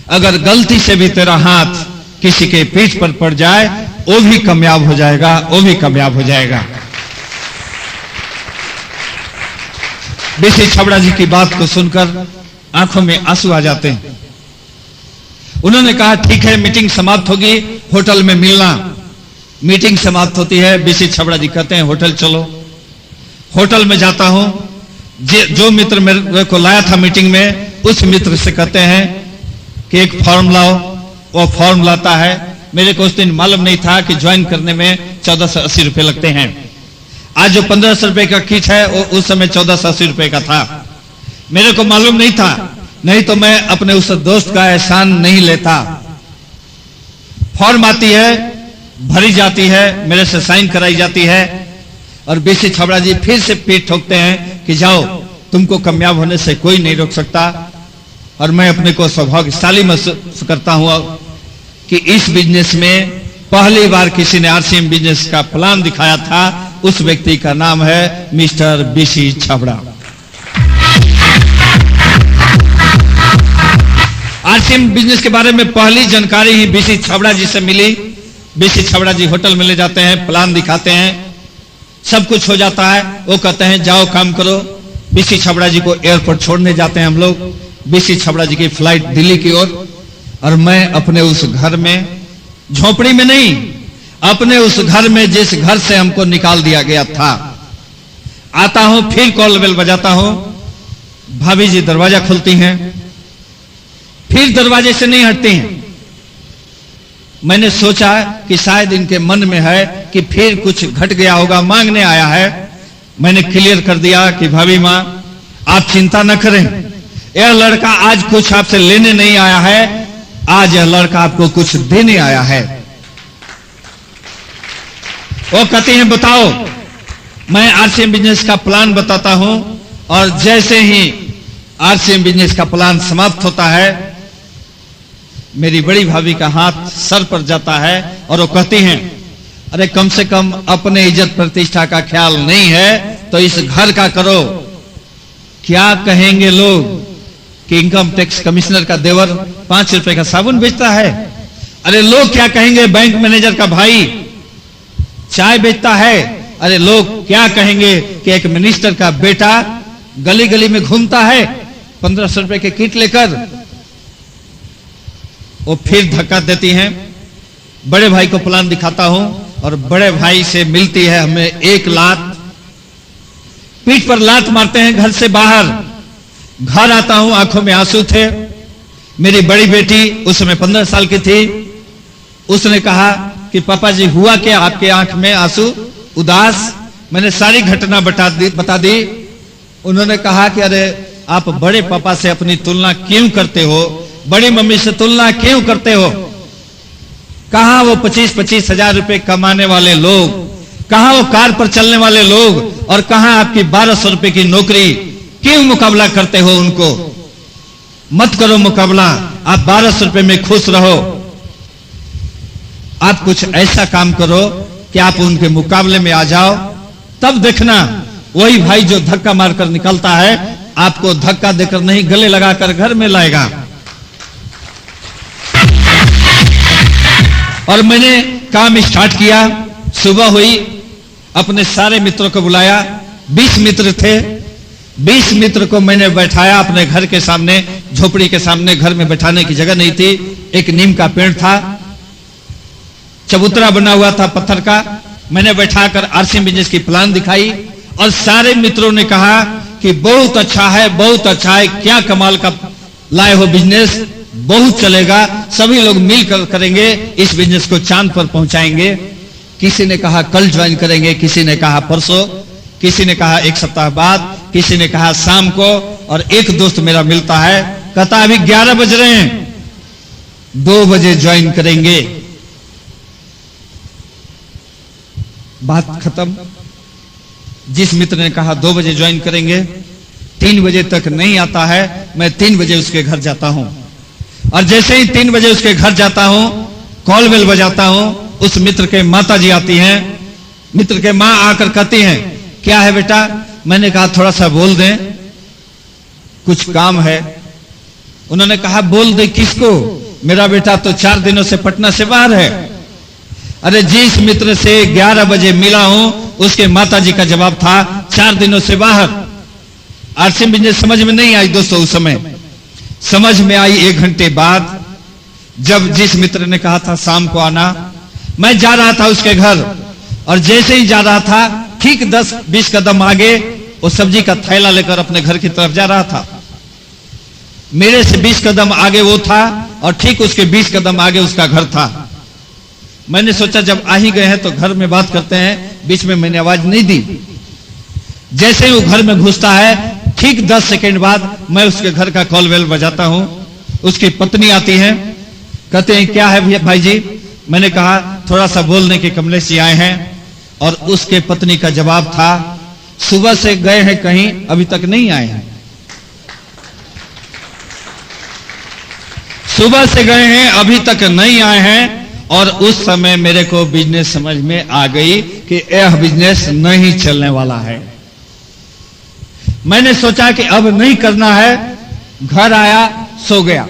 अगर गलती से भी तेरा हाथ किसी के पीठ पर पड़ जाए, वो भी कामयाब हो जाएगा, वो भी कामयाब हो जाएगा। बीसी छाबड़ा जी की बात को सुनकर आंखों में आंसू आ जाते हैं। उन्होंने कहा ठीक है मीटिंग समाप्त होगी, होटल में मिलना। मीटिंग समाप्त होती है, बीसी छाबड़ा जी कहते हैं होटल चलो। होटल में जाता हूं, जो मित्र मेरे को लाया था मीटिंग में, उस मित्र से कहते हैं कि एक फॉर्म लाओ। वो फॉर्म लाता है। मेरे को उस दिन मालूम नहीं था कि ज्वाइन करने में 1480 रुपए लगते हैं। आज जो 1500 रुपए का किट है वो उस समय 1480 रुपए का था। मेरे को मालूम नहीं था, नहीं तो मैं अपने उस दोस्त का एहसान नहीं लेता। फॉर्म आती है, भरी जाती है, मेरे से साइन कराई जाती है, और बीसी छाबड़ा जी फिर से पीठ ठोकते हैं कि जाओ तुमको कामयाब होने से कोई नहीं रोक सकता। और मैं अपने को सौभाग्यशाली महसूस करता हूं कि इस बिजनेस में पहली बार किसी ने आरसीएम बिजनेस का प्लान दिखाया था। उस व्यक्ति का नाम है mister BC Chhabra. RCM business के बारे में पहली जानकारी ही बीसी छाबड़ा जी से मिली। बीसी छाबड़ा जी होटल में ले जाते हैं, प्लान दिखाते हैं, सब कुछ हो जाता है। वो कहते हैं जाओ काम करो। बीसी छाबड़ा जी को एयरपोर्ट छोड़ने जाते हैं हम लोग। बीसी छाबड़ा जी की फ्लाइट दिल्ली की ओर, और मैं अपने उस घर में, झोपड़ी में नहीं, अपने उस घर में जिस घर से हमको निकाल दिया गया था, आता हूं, फिर कॉल बेल बजाता हूं। भाभी जी दरवाजा खोलती हैं, फिर दरवाजे से नहीं हटती हैं। मैंने सोचा कि शायद इनके मन में है कि फिर कुछ घट गया होगा, मांगने आया है। मैंने क्लियर कर दिया कि भाभी मां आप चिंता न करें, यह लड़का आज कुछ आपसे लेने नहीं आया है, आज यह लड़का आपको कुछ देने आया है। वो कहती हैं बताओ। मैं आरसीएम बिजनेस का प्लान बताता हूं और जैसे ही आरसीएम बिजनेस का प्लान समाप्त होता है मेरी बड़ी भाभी का हाथ सर पर जाता है और वो कहती हैं अरे कम से कम अपने इज्जत प्रतिष्ठा का ख्याल नहीं है तो इस घर का करो। क्या कहेंगे लोग कि इनकम टैक्स कमिश्नर का देवर 5 रुपए का साबुन बेचता है। अरे लोग क्या कहेंगे बैंक मैनेजर का भाई चाय बेचता है। अरे लोग क्या कहेंगे कि एक मिनिस्टर का बेटा गली गली में घूमता है 1500 रुपए के किट लेकर। वो फिर धक्का देती हैं। बड़े भाई को प्लान दिखाता हूं और बड़े भाई से मिलती है हमें 1 लात। पीठ पर लात मारते हैं घर से बाहर। घर आता हूं आंखों में आंसू थे। मेरी बड़ी बेटी उस समय 15 साल की थी। उसने कहा कि पापा जी हुआ क्या आपके आंख में आंसू उदास। मैंने सारी घटना बता दी। उन्होंने कहा कि अरे आप बड़े पापा से अपनी तुलना क्यों करते हो, बड़ी मम्मी से तुलना क्यों करते हो। कहां वो 25-25 हजार रुपए कमाने वाले लोग, कहां वो कार पर चलने वाले लोग और कहां आपकी 1200 रुपए की नौकरी। क्यों मुकाबला करते हो उनको। मत करो मुकाबला। आप 1200 रुपए में खुश रहो। आप कुछ ऐसा काम करो कि आप उनके मुकाबले में आ जाओ। तब देखना वही भाई जो धक्का मारकर निकलता है आपको धक्का देकर नहीं गले लगाकर घर में लाएगा। और मैंने काम स्टार्ट किया। सुबह हुई, अपने सारे मित्रों को बुलाया। 20 मित्र थे। 20 मित्र को मैंने बैठाया अपने घर के सामने, झोपड़ी के सामने। घर में बैठाने की जगह नहीं थी। एक नीम का पेड़ था, चबूतरा बना हुआ था पत्थर का। मैंने बैठाकर आरसीएम बिजनेस की प्लान दिखाई और सारे मित्रों ने कहा कि बहुत अच्छा है, बहुत अच्छा है, क्या कमाल का लाए हो बिजनेस, बहुत चलेगा, सभी लोग मिलकर करेंगे, इस बिजनेस को चांद पर पहुंचाएंगे। किसी ने कहा कल ज्वाइन करेंगे, किसी ने कहा परसों, किसी ने कहा 1 सप्ताह बाद, किसी ने कहा शाम को। और एक दोस्त मेरा मिलता है, कहता अभी 11 बज रहे हैं, 2 बजे ज्वाइन करेंगे। बात खत्म। जिस मित्र ने कहा 2 बजे ज्वाइन करेंगे 3 बजे तक नहीं आता है। मैं 3 बजे उसके घर जाता हूं और जैसे ही 3 बजे उसके घर जाता हूं, कॉल बेल बजाता हूं, उस मित्र के माता जी आती हैं। मित्र के मां आकर कहती हैं क्या है बेटा। मैंने कहा थोड़ा सा बोल दें, कुछ काम है। उन्होंने कहा बोल दे किसको। मेरा बेटा तो 4 दिनों से पटना से बाहर है। अरे जिस मित्र से 11 बजे मिला हूं उसके माताजी का जवाब था 4 दिनों से बाहर। आरसीएम बिजनेस समझ में नहीं आई दोस्तों उस समय। समझ में आई 1 घंटे बाद, जब जिस मित्र ने कहा था शाम को आना। मैं जा रहा था उसके घर और जैसे ही जा रहा था ठीक 10-20 कदम आगे वो सब्जी का थैला लेकर अपने घर की तरफ जा रहा था। मेरे से 20 कदम आगे वो था और ठीक उसके 20 कदम आगे उसका घर था। मैंने सोचा जब आ ही गए हैं तो घर में बात करते हैं, बीच में मैंने आवाज नहीं दी। जैसे ही वो घर में घुसता है ठीक 10 सेकंड बाद मैं उसके घर का कॉल बेल बजाता हूं। उसकी पत्नी आती है, कहते हैं क्या है भाई जी। मैंने कहा थोड़ा सा बोलने के कमलेश जी आए हैं। और उसके पत्नी का जवाब था सुबह से गए हैं कहीं, अभी तक नहीं आए हैं। सुबह से गए हैं अभी तक नहीं आए हैं। और उस समय मेरे को बिजनेस समझ में आ गई कि यह बिजनेस नहीं चलने वाला है। मैंने सोचा कि अब नहीं करना है। घर आया, सो गया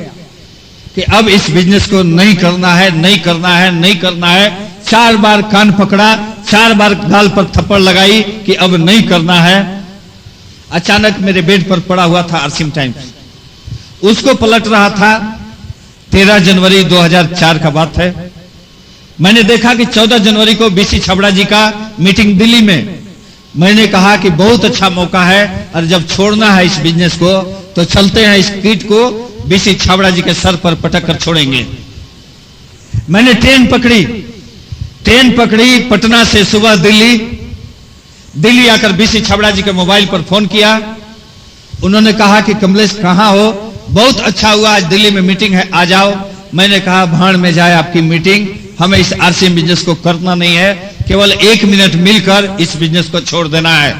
कि अब इस बिजनेस को नहीं करना है, नहीं करना है, नहीं करना है। 4 बार कान पकड़ा, 4 बार गाल पर थप्पड़ लगाई कि अब नहीं करना है। अचानक मेरे बेड पर पड़ा हुआ था आरसीएम टाइम्स, उसको पलट रहा था। 13 जनवरी 2004 का बात है। मैंने देखा कि 14 जनवरी को बीसी छाबड़ा जी का मीटिंग दिल्ली में। मैंने कहा कि बहुत अच्छा मौका है और जब छोड़ना है इस बिजनेस को तो चलते हैं, इस कीट को बीसी छाबड़ा जी के सर पर पटक कर छोड़ेंगे। मैंने ट्रेन पकड़ी पटना से सुबह दिल्ली आकर बीसी छाबड़ा जी के मोबाइल पर फोन किया। उन्होंने कहा कि कमलेश कहां हो, बहुत अच्छा हुआ आज दिल्ली में मीटिंग है, आ जाओ। मैंने कहा भाड़ में जाए आपकी मीटिंग, हमें इस आरसीएम बिजनेस को करना नहीं है। केवल 1 मिनट मिलकर इस बिजनेस को छोड़ देना है।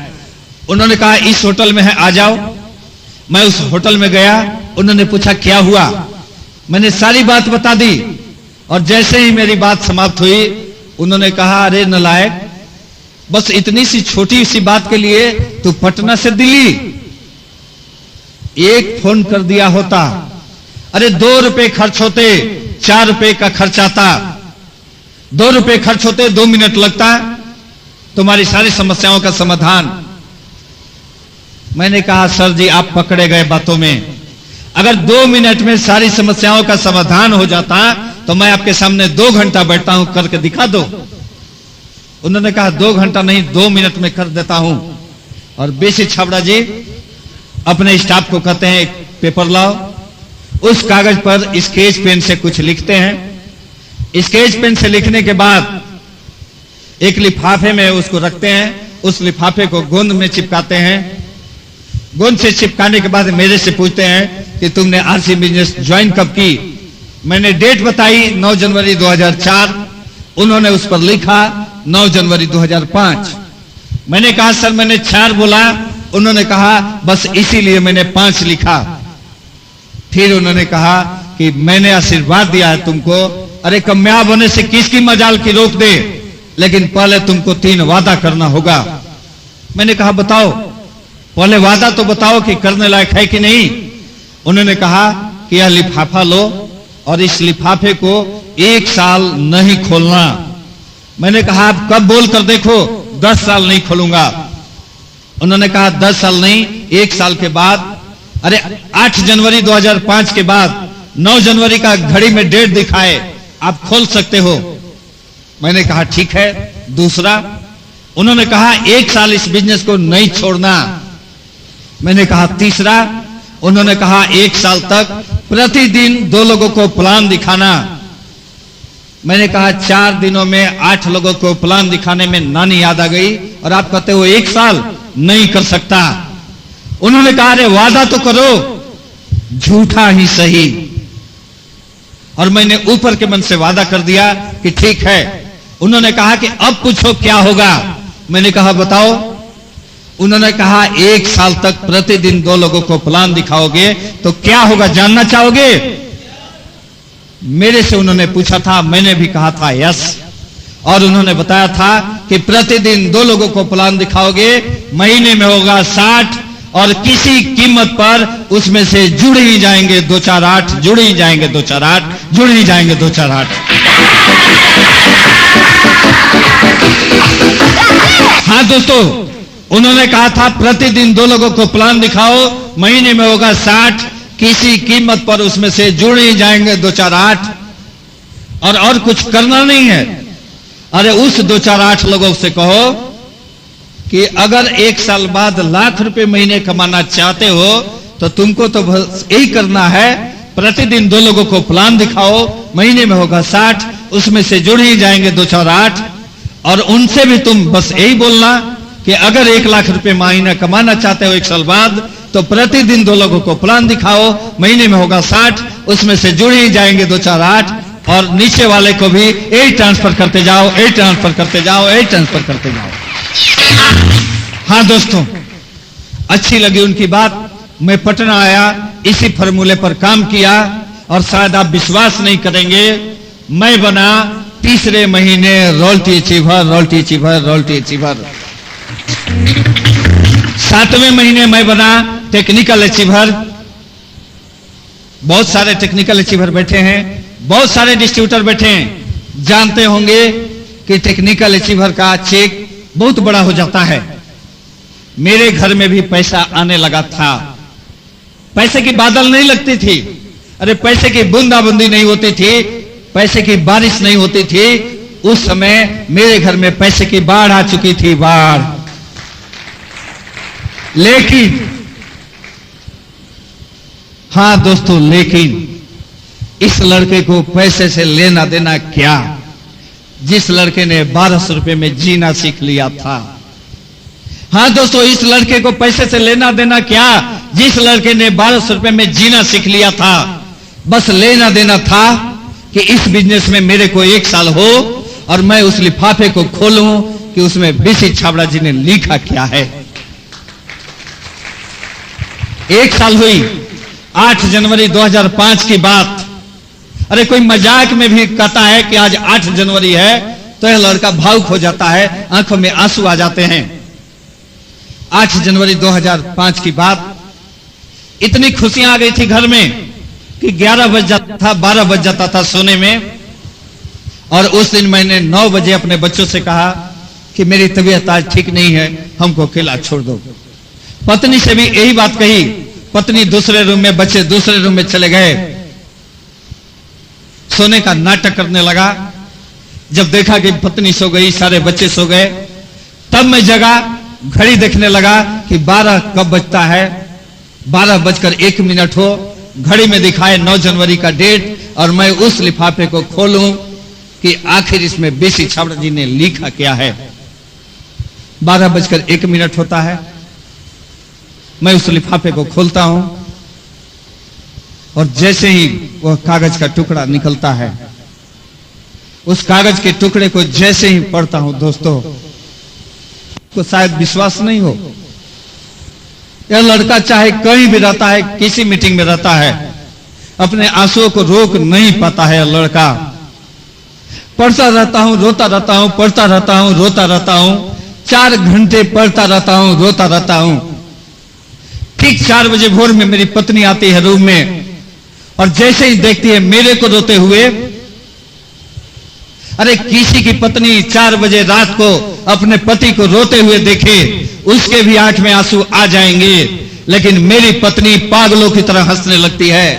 उन्होंने कहा इस होटल में है, आ जाओ। मैं उस होटल में गया। उन्होंने पूछा क्या हुआ, मैंने सारी बात बता दी और जैसे ही मेरी बात समाप्त हुई उन्होंने कहा अरे नलायक, बस इतनी सी छोटी सी बात के लिए तू पटना से दिल्ली एक फोन कर दिया होता। अरे 2 रुपए खर्च होते, 4 रुपए का खर्च आता। 2 रुपए खर्च होते, 2 मिनट लगता तुम्हारी सारी समस्याओं का समाधान। मैंने कहा सर जी आप पकड़े गए बातों में। अगर 2 मिनट में सारी समस्याओं का समाधान हो जाता तो मैं आपके सामने 2 घंटा बैठता हूं, करके दिखा दो। उन्होंने कहा 2 घंटा नहीं, 2 मिनट में कर देता हूं। और बेसी छाबड़ा जी अपने स्टाफ को कहते हैं एक पेपर लाओ, उस कागज पर स्केच पेन से कुछ लिखते हैं। स्केच पेन से लिखने के बाद एक लिफाफे में उसको रखते हैं, उस लिफाफे को गोंद में चिपकाते हैं। गोंद से चिपकाने के बाद मेरे से पूछते हैं कि तुमने आरसी बिजनेस ज्वाइन कब की। मैंने डेट बताई 9 जनवरी 2004। उन्होंने उस पर लिखा 9 जनवरी 2005। मैंने कहा सर मैंने 4 बोला। उन्होंने कहा बस इसीलिए मैंने 5 लिखा। फिर उन्होंने कहा कि मैंने आशीर्वाद दिया है तुमको, अरे कामयाब होने से किसकी मजाल की रोक दे, लेकिन पहले तुमको 3 वादा करना होगा। मैंने कहा बताओ, पहले वादा तो बताओ कि करने लायक है कि नहीं। उन्होंने कहा कि यह लिफाफा लो और इस लिफाफे को 1 साल नहीं खोलना। मैंने कहा आप कब बोल कर देखो, 10 साल नहीं खोलूंगा। उन्होंने कहा 10 साल नहीं, 1 साल के बाद। अरे 8 जनवरी 2005 के बाद 9 जनवरी का घड़ी में डेट दिखाए, आप खोल सकते हो। मैंने कहा ठीक है। दूसरा, उन्होंने कहा 1 साल इस बिजनेस को नहीं छोड़ना। मैंने कहा तीसरा, उन्होंने कहा 1 साल तक प्रतिदिन 2 लोगों को प्लान दिखाना। मैंने कहा 4 दिनों में 8 लोगों को प्लान दिखाने में नानी याद आ गई और आप कहते हो 1 साल नहीं कर सकता। उन्होंने कहा अरे वादा तो करो, झूठा ही सही। और मैंने ऊपर के मन से वादा कर दिया कि ठीक है। उन्होंने कहा कि अब पूछो क्या होगा। मैंने कहा बताओ। उन्होंने कहा 1 साल तक प्रतिदिन 2 लोगों को प्लान दिखाओगे तो क्या होगा जानना चाहोगे। मेरे से उन्होंने पूछा था, मैंने भी कहा था यस। और उन्होंने बताया था कि प्रतिदिन 2 लोगों को प्लान दिखाओगे, महीने में होगा 60 और किसी कीमत पर उसमें से जुड़ ही जाएंगे 2 4 8, जुड़ ही जाएंगे 2 4 8, जुड़ ही जाएंगे 2 4 8। हाँ दोस्तों, उन्होंने कहा था प्रतिदिन 2 लोगों को प्लान दिखाओ, महीने में होगा 60, किसी कीमत पर उसमें से जुड़ ही जाएंगे 2 4 8 और कुछ करना नहीं है। अरे उस 2 4 8 लोगों से कहो कि अगर 1 साल बाद लाख रुपए महीने कमाना चाहते हो तो तुमको तो बस यही करना है, प्रतिदिन 2 लोगों को प्लान दिखाओ, महीने में होगा 60, उसमें से जुड़ ही जाएंगे 2 4 8। और उनसे भी तुम बस यही बोलना कि अगर 1 लाख रुपए महीना कमाना चाहते हो 1 साल बाद तो प्रतिदिन 2 लोगों को प्लान दिखाओ, महीने में होगा 60, उसमें से जुड़ ही जाएंगे 2 4 8। और नीचे वाले को भी यही ट्रांसफर करते जाओ, यही ट्रांसफर करते जाओ, यही ट्रांसफर करते जाओ। हाँ दोस्तों, अच्छी लगी उनकी बात। मैं पटना आया, इसी फॉर्मूले पर काम किया और शायद आप विश्वास नहीं करेंगे, मैं बना तीसरे महीने royalty achiever, royalty achiever, royalty achiever. 7वें महीने मैं बना टेक्निकल अचीवर। बहुत सारे टेक्निकल अचीवर बैठे हैं, बहुत सारे डिस्ट्रीब्यूटर बैठे हैं। जानते होंगे कि टेक्निकल अचीवर का चेक बहुत बड़ा हो जाता है। मेरे घर में भी पैसा आने लगा था। पैसे की बादल नहीं लगती थी, अरे पैसे की बूंदाबूंदी नहीं होती थी, पैसे की बारिश नहीं होती थी। उस समय मेरे घर में पैसे की बाढ़ आ चुकी थी, बाढ़। लेकिन हाँ दोस्तों, लेकिन इस लड़के को पैसे से लेना देना क्या, जिस लड़के ने 1200 रुपए में जीना सीख लिया था। हाँ दोस्तों, इस लड़के को पैसे से लेना देना क्या, जिस लड़के ने 1200 रुपए में जीना सीख लिया था। बस लेना देना था कि इस बिजनेस में मेरे को 1 साल हो और मैं उस लिफाफे को खोलूं कि उसमें बीसी छाबड़ा जी ने लिखा क्या है। 1 साल हुई, 8 जनवरी 2005 की बात। अरे कोई मजाक में भी कहता है कि आज 8 जनवरी है तो यह लड़का भावुक हो जाता है, आंखों में आंसू आ जाते हैं। 8 जनवरी 2005 की बात। इतनी खुशियां आ गई थी घर में कि 11 बज जाता था, 12 बज जाता था सोने में। और उस दिन मैंने 9 बजे अपने बच्चों से कहा कि मेरी तबीयत आज ठीक नहीं है, हमको अकेला छोड़ दो। पत्नी से भी यही बात कही। पत्नी दूसरे रूम में, बच्चे दूसरे रूम में चले गए। सोने का नाटक करने लगा। जब देखा कि पत्नी सो गई, सारे बच्चे सो गए, तब मैं जगा, घड़ी देखने लगा कि 12 कब बजता है। 12:01 हो। घड़ी में दिखाए 9 जनवरी का डेट और मैं उस लिफाफे को खोलूं कि आखिर इसमें बीसी छाबड़ा जी ने लिखा क्या है। 12:01 होता है। मैं उस लिफाफे को खोलता हूं और जैसे ही वह कागज का टुकड़ा निकलता है, उस कागज के टुकड़े को जैसे ही पढ़ता हूं दोस्तों, को शायद विश्वास नहीं हो। यह लड़का चाहे कहीं भी रहता है, किसी मीटिंग में रहता है, अपने आंसुओं को रोक नहीं पाता है। लड़का पढ़ता रहता हूं, रोता रहता हूं, पढ़ता रहता हूं, रोता रहता हूं। 4 घंटे पढ़ता रहता हूं, रोता रहता हूं। ठीक 4 बजे भोर में मेरी पत्नी आती है रूम में और जैसे ही देखती है मेरे को रोते हुए, अरे किसी की पत्नी 4 बजे रात को अपने पति को रोते हुए देखे, उसके भी आंख में आंसू आ जाएंगे, लेकिन मेरी पत्नी पागलों की तरह हंसने लगती है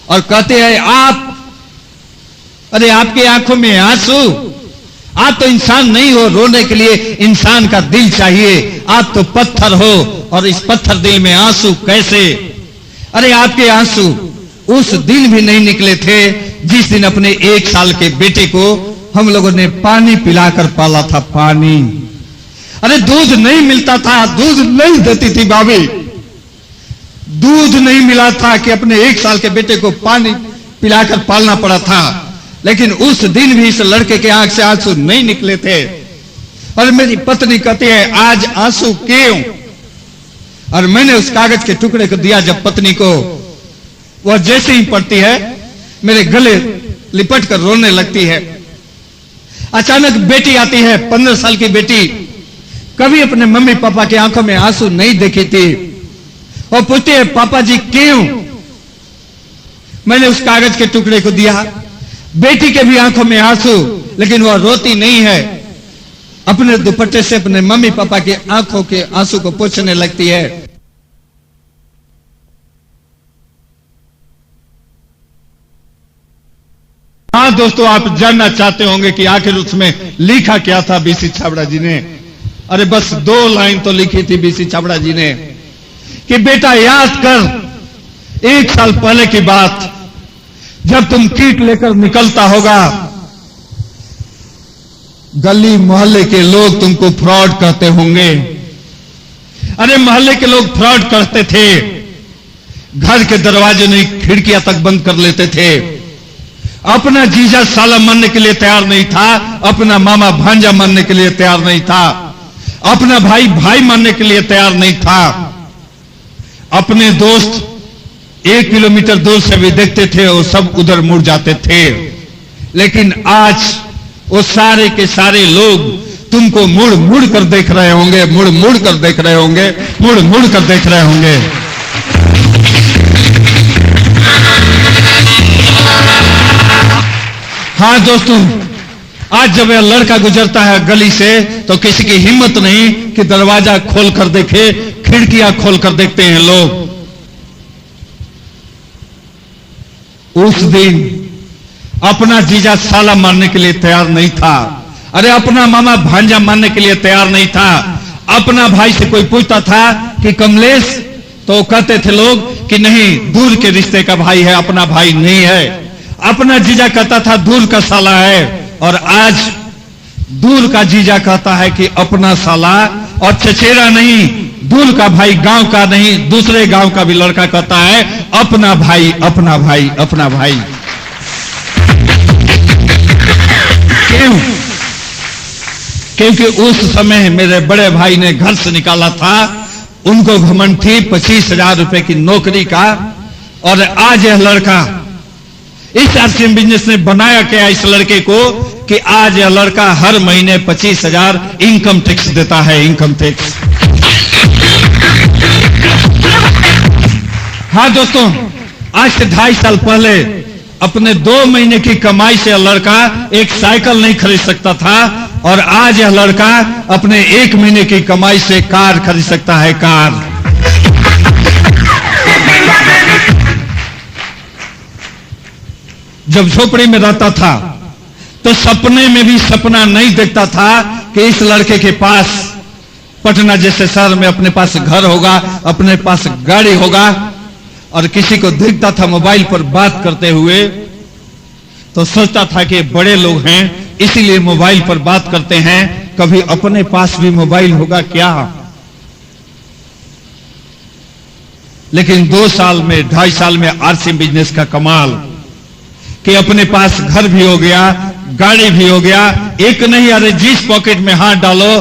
और कहते हैं आप, अरे आपकी आंखों में आंसू, आप तो इंसान नहीं हो, रोने के लिए इंसान का दिल चाहिए, आप तो पत्थर हो और इस पत्थर दिल में आंसू कैसे। अरे आपके आंसू उस दिन भी नहीं निकले थे जिस दिन अपने 1 साल के बेटे को हम लोगों ने पानी पिलाकर पाला था। पानी, अरे दूध नहीं मिलता था, दूध नहीं देती थी भाभी, दूध नहीं मिला था कि अपने 1 साल के बेटे को पानी पिलाकर पालना पड़ा था। लेकिन उस दिन भी इस लड़के के आंख से आंसू नहीं निकले थे। और मेरी पत्नी कहती है आज आंसू क्यों। और मैंने उस कागज के टुकड़े को दिया जब पत्नी को, वह जैसे ही पढ़ती है मेरे गले लिपट कर रोने लगती है। अचानक बेटी आती है, 15 साल की बेटी, कभी अपने मम्मी पापा की आंखों में आंसू नहीं देखे थे, और पूछती है पापा जी क्यों। मैंने उस कागज के टुकड़े को दिया। बेटी के भी आंखों में आंसू, लेकिन वह रोती नहीं है, अपने दुपट्टे से अपने मम्मी पापा के आंखों के आंसू को पोंछने लगती है। हाँ दोस्तों, आप जानना चाहते होंगे कि आखिर उसमें लिखा क्या था बीसी छाबड़ा जी ने। अरे बस 2 लाइन तो लिखी थी बीसी छाबड़ा जी ने कि बेटा याद कर 1 साल पहले की बात, जब तुम किट लेकर निकलता होगा, गली मोहल्ले के लोग तुमको फ्रॉड कहते होंगे। अरे मोहल्ले के लोग फ्रॉड करते थे, घर के दरवाजे नहीं खिड़कियां तक बंद कर लेते थे। अपना जीजा साला मानने के लिए तैयार नहीं था, अपना मामा भांजा मानने के लिए तैयार नहीं था, अपना भाई भाई मानने के लिए तैयार नहीं था। अपने दोस्त 1 किलोमीटर दूर से भी देखते थे, वो सब उधर मुड़ जाते थे। लेकिन आज वो सारे के सारे लोग तुमको मुड़ मुड़ कर देख रहे होंगे, मुड़ मुड़ कर देख रहे होंगे, मुड़ मुड़ कर देख रहे होंगे। हाँ दोस्तों, आज जब यह लड़का गुजरता है गली से तो किसी की हिम्मत नहीं कि दरवाजा खोल कर देखे, खिड़कियां खोल कर देखते हैं लोग। उस दिन अपना जीजा साला मानने के लिए तैयार नहीं था, अरे अपना मामा भांजा मानने के लिए तैयार नहीं था। अपना भाई से कोई पूछता था कि कमलेश, तो कहते थे लोग कि नहीं, दूर के रिश्ते का भाई है, अपना भाई नहीं है। अपना जीजा कहता था दूर का साला है, और आज दूर का जीजा कहता है कि अपना साला, और चचेरा नहीं, दूर का भाई, गांव का नहीं, दूसरे गांव का भी लड़का कहता है अपना भाई, अपना भाई, अपना भाई। क्यों? क्योंकि उस समय मेरे बड़े भाई ने घर से निकाला था, उनको घमंड थी 25,000 रुपए की नौकरी का। और आज यह लड़का, इस आरसीएम बिजनेस ने बनाया क्या इस लड़के को कि आज यह लड़का हर महीने 25,000 इनकम टैक्स देता है, इनकम टैक्स। हाँ दोस्तों, आज से 2.5 साल पहले अपने 2 महीने की कमाई से यह लड़का एक साइकिल नहीं खरीद सकता था, और आज यह लड़का अपने 1 महीने की कमाई से कार खरीद सकता है, कार। जब झोपड़ी में रहता था तो सपने में भी सपना नहीं देखता था कि इस लड़के के पास पटना जैसे शहर में अपने पास घर होगा, अपने पास गाड़ी होगा। और किसी को देखता था मोबाइल पर बात करते हुए तो सोचता था कि बड़े लोग हैं इसीलिए मोबाइल पर बात करते हैं, कभी अपने पास भी मोबाइल होगा क्या। लेकिन 2 साल में, 2.5 साल में आरसीएम बिजनेस का कमाल कि अपने पास घर भी हो गया, गाड़ी भी हो गया, एक नहीं, अरे जिस पॉकेट में हाथ डालो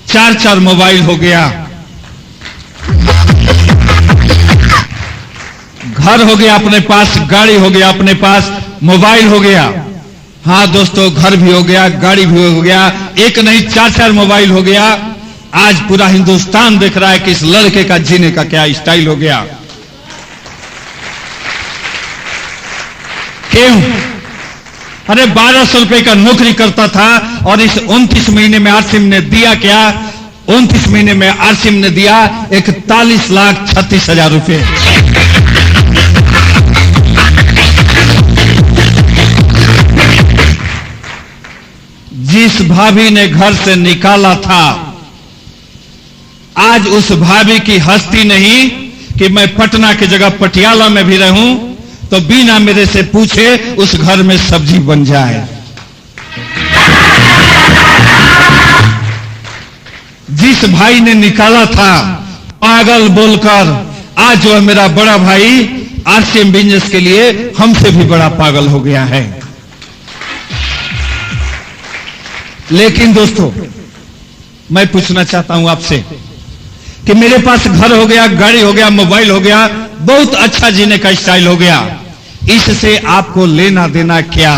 4-4 मोबाइल हो गया, घर हो गया अपने पास, गाड़ी हो गया अपने पास, मोबाइल हो गया। हाँ दोस्तों, घर भी हो गया, गाड़ी भी हो गया, एक नहीं 4-4 मोबाइल हो गया। आज पूरा हिंदुस्तान देख रहा है कि इस लड़के का जीने का क्या स्टाइल हो गया। क्यों? अरे 1200 रुपए का नौकरी करता था और इस 29 महीने में आरसीएम ने दिया क्या? 29 महीने में आरसीएम ने दिया 41,36,000 रुपए। जिस भाभी ने घर से निकाला था, आज उस भाभी की हस्ती नहीं कि मैं पटना की जगह पटियाला में भी रहूं तो बिना मेरे से पूछे उस घर में सब्जी बन जाए। जिस भाई ने निकाला था पागल बोलकर, आज जो मेरा बड़ा भाई आरसीएम बिजनेस के लिए हमसे भी बड़ा पागल हो गया है। लेकिन दोस्तों, मैं पूछना चाहता हूं आपसे कि मेरे पास घर हो गया, गाड़ी हो गया, मोबाइल हो गया, बहुत अच्छा जीने का स्टाइल हो गया, इससे आपको लेना देना क्या?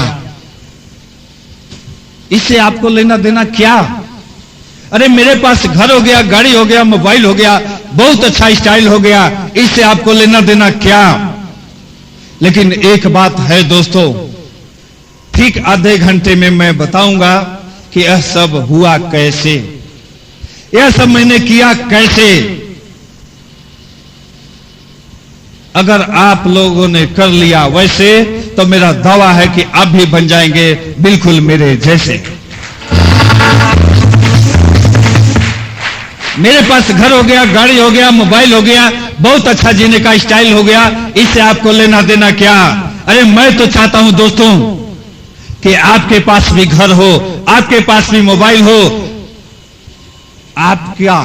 इससे आपको लेना देना क्या? अरे मेरे पास घर हो गया, गाड़ी हो गया, मोबाइल हो गया, बहुत अच्छा स्टाइल हो गया, इससे आपको लेना देना क्या? लेकिन एक बात है दोस्तों, ठीक आधे घंटे में मैं बताऊंगा कि यह सब हुआ कैसे, यह सब मैंने किया कैसे। अगर आप लोगों ने कर लिया वैसे तो मेरा दावा है कि आप भी बन जाएंगे बिल्कुल मेरे जैसे। मेरे पास घर हो गया, गाड़ी हो गया, मोबाइल हो गया, बहुत अच्छा जीने का स्टाइल हो गया, इससे आपको लेना देना क्या? अरे मैं तो चाहता हूं दोस्तों कि आपके पास भी घर हो, आपके पास भी मोबाइल हो, आप क्या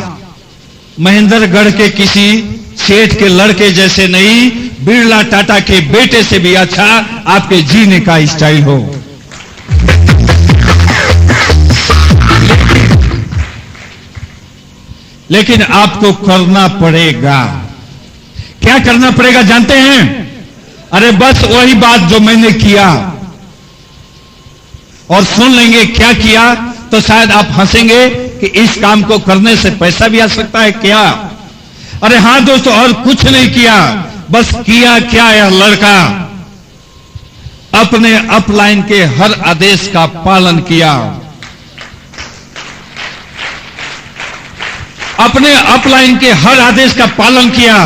महेंद्रगढ़ के किसी सेठ के लड़के जैसे नहीं, बिरला टाटा के बेटे से भी अच्छा आपके जीने का स्टाइल हो। लेकिन आपको करना पड़ेगा। क्या करना पड़ेगा जानते हैं? अरे बस वही बात जो मैंने किया, और सुन लेंगे क्या किया तो शायद आप हंसेंगे कि इस काम को करने से पैसा भी आ सकता है क्या? अरे हां दोस्तों, और कुछ नहीं किया, बस किया क्या, यह लड़का अपने अपलाइन के हर आदेश का पालन किया। अपने अपलाइन के हर आदेश का पालन किया।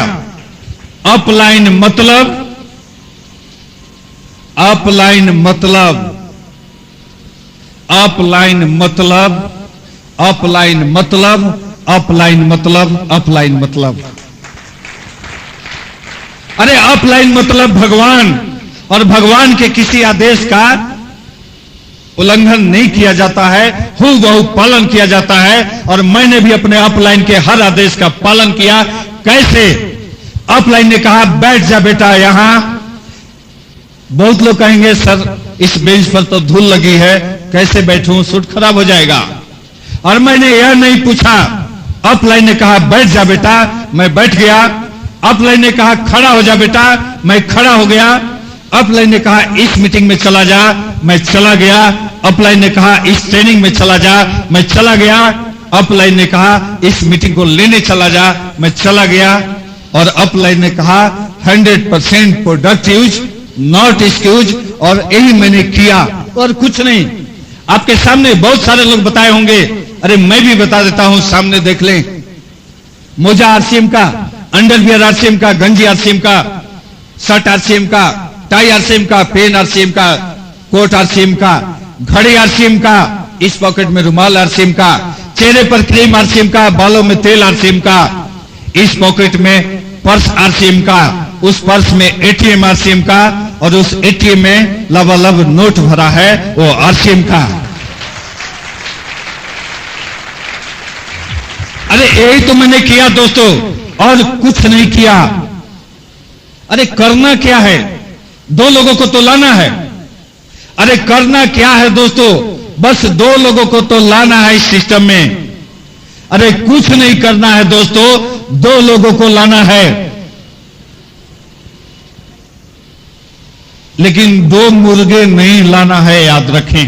अपलाइन मतलब, अपलाइन मतलब, अपलाइन मतलब, अपलाइन मतलब, अपलाइन मतलब, अपलाइन मतलब, अरे अपलाइन मतलब भगवान, और भगवान के किसी आदेश का उल्लंघन नहीं किया जाता है, हूबहू पालन किया जाता है। और मैंने भी अपने अपलाइन के हर आदेश का पालन किया। कैसे? अपलाइन ने कहा बैठ जा बेटा यहां। बहुत लोग कहेंगे सर इस बेंच पर तो धूल लगी है, कैसे बैठूं, सूट खराब हो जाएगा। और मैंने यह नहीं पूछा। अपलाइन ने कहा बैठ जा बेटा, मैं बैठ गया। अपलाइन ने कहा खड़ा हो जा बेटा, मैं खड़ा हो गया। अपलाइन ने कहा इस मीटिंग में चला जा, मैं चला गया। अपलाइन ने कहा इस ट्रेनिंग में चला जा, मैं चला गया। अपलाइन ने कहा इस मीटिंग को लेने चला जा, मैं चला गया। और अपलाइन ने कहा 100% प्रोडक्टिव, नॉट एक्सक्यूज, और यही मैंने किया और कुछ नहीं। आपके सामने बहुत सारे लोग बताए होंगे, अरे मैं भी बता देता हूं, सामने देख लें। मोजा आरसीएम का, अंडरवियर आरसीएम का, गंजी आरसीएम का, शर्ट आरसीएम का, टाई आरसीएम का, पेन आरसीएम का, कोट आरसीएम का, घड़ी आरसीएम का, इस पॉकेट में रुमाल आरसीएम का, चेहरे पर क्रीम आरसीएम का, बालों में तेल आरसीएम का, इस पॉकेट में पर्स आरसीएम का, उस पर्स में एटीएम आरसीएम का, और उस एटीएम में लबालब नोट भरा है वो आरसीएम का। अरे यही तो मैंने किया दोस्तों, और कुछ नहीं किया। अरे करना क्या है, 2 लोगों को तो लाना है। अरे करना क्या है दोस्तों, बस 2 लोगों को तो लाना है इस सिस्टम में। अरे कुछ नहीं करना है दोस्तों, 2 लोगों को लाना है। लेकिन 2 मुर्गे नहीं लाना है, याद रखें।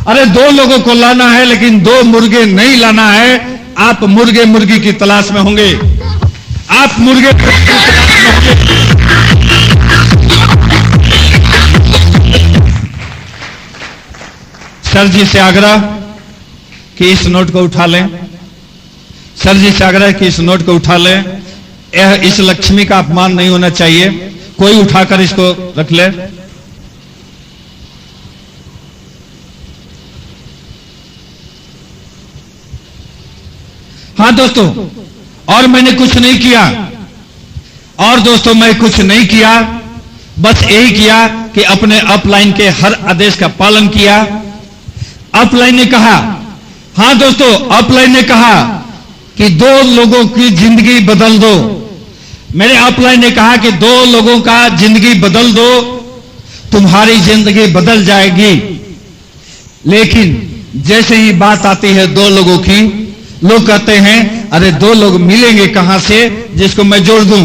अरे 2 लोगों को लाना है, लेकिन 2 मुर्गे नहीं लाना है। आप मुर्गे मुर्गी की तलाश में होंगे, आप मुर्गे की तलाश में होंगे। सर जी से आग्रह कि इस नोट को उठा लें। सर जी से आग्रह कि इस नोट को उठा लें। इस लक्ष्मी का अपमान नहीं होना चाहिए, कोई उठाकर इसको रख ले। हाँ दोस्तों, और मैंने कुछ नहीं किया। और दोस्तों मैं कुछ नहीं किया, बस यही किया कि अपने अपलाइन के हर आदेश का पालन किया। अपलाइन ने कहा, हाँ दोस्तों, अपलाइन ने कहा कि 2 लोगों की जिंदगी बदल दो। मेरे अपलाइन ने कहा कि 2 लोगों का जिंदगी बदल दो, तुम्हारी जिंदगी बदल जाएगी। लेकिन जैसे ही बात आती है 2 लोगों की, लोग कहते हैं अरे 2 लोग मिलेंगे कहां से जिसको मैं जोड़ दूं।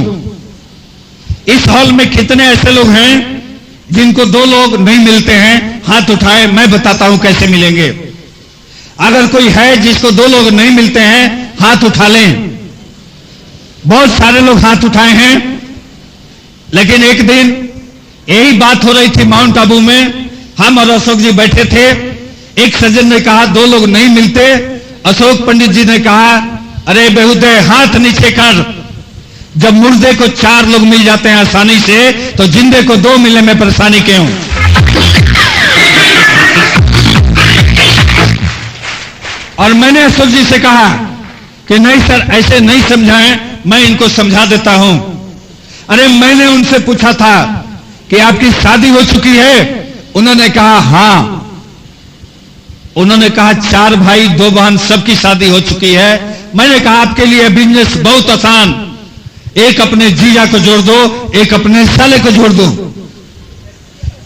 इस हॉल में कितने ऐसे लोग हैं जिनको 2 लोग नहीं मिलते हैं? हाथ उठाए, मैं बताता हूं कैसे मिलेंगे। अगर कोई है जिसको 2 लोग नहीं मिलते हैं, हाथ उठा लें। बहुत सारे लोग हाथ उठाए हैं। लेकिन एक दिन यही बात हो रही थी माउंट आबू में, हम और अशोक जी बैठे थे। एक सज्जन ने कहा 2 लोग नहीं मिलते। अशोक पंडित जी ने कहा अरे बेहुदे हाथ नीचे कर, जब मुर्दे को 4 लोग मिल जाते हैं आसानी से, तो जिंदे को 2 मिलने में परेशानी क्यों? और मैंने अशोक जी से कहा कि नहीं सर, ऐसे नहीं समझाएं, मैं इनको समझा देता हूं। अरे मैंने उनसे पूछा था कि आपकी शादी हो चुकी है? उन्होंने कहा हां। उन्होंने कहा 4 भाई 2 बहन सबकी शादी हो चुकी है। मैंने कहा आपके लिए बिजनेस बहुत आसान, एक अपने जीजा को जोड़ दो, एक अपने साले को जोड़ दो।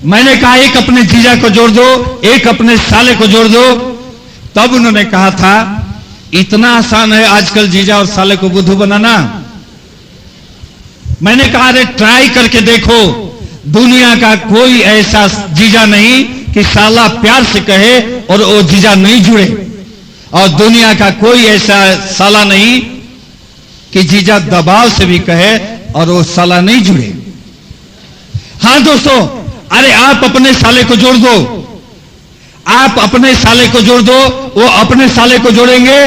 मैंने कहा एक अपने जीजा को जोड़ दो, एक अपने साले को जोड़ दो। तब उन्होंने कहा था इतना आसान है आजकल जीजा और साले को बुद्धू बनाना? मैंने कहा अरे ट्राई करके देखो, दुनिया का कोई ऐसा जीजा नहीं कि साला प्यार से कहे और वो जीजा नहीं जुड़े, और दुनिया का कोई ऐसा साला नहीं कि जीजा दबाव से भी कहे और वो साला नहीं जुड़े। हां दोस्तों, अरे आप अपने साले को जोड़ दो, आप अपने साले को जोड़ दो, वो अपने साले को जोड़ेंगे,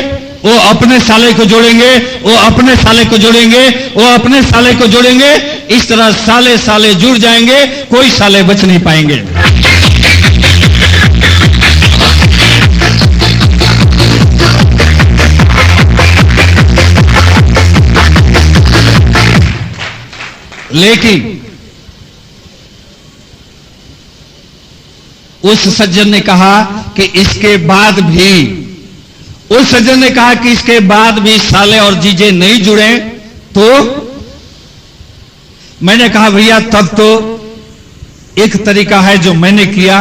वो अपने साले को जोड़ेंगे, वो अपने साले को जोड़ेंगे, वो अपने साले को जोड़ेंगे। इस तरह साले साले जुड़ जाएंगे, कोई साले बच नहीं पाएंगे। लेकिन उस सज्जन ने कहा कि इसके बाद भी, उस सज्जन ने कहा कि इसके बाद भी साले और जीजे नहीं जुड़े, तो मैंने कहा भैया तब तो एक तरीका है जो मैंने किया,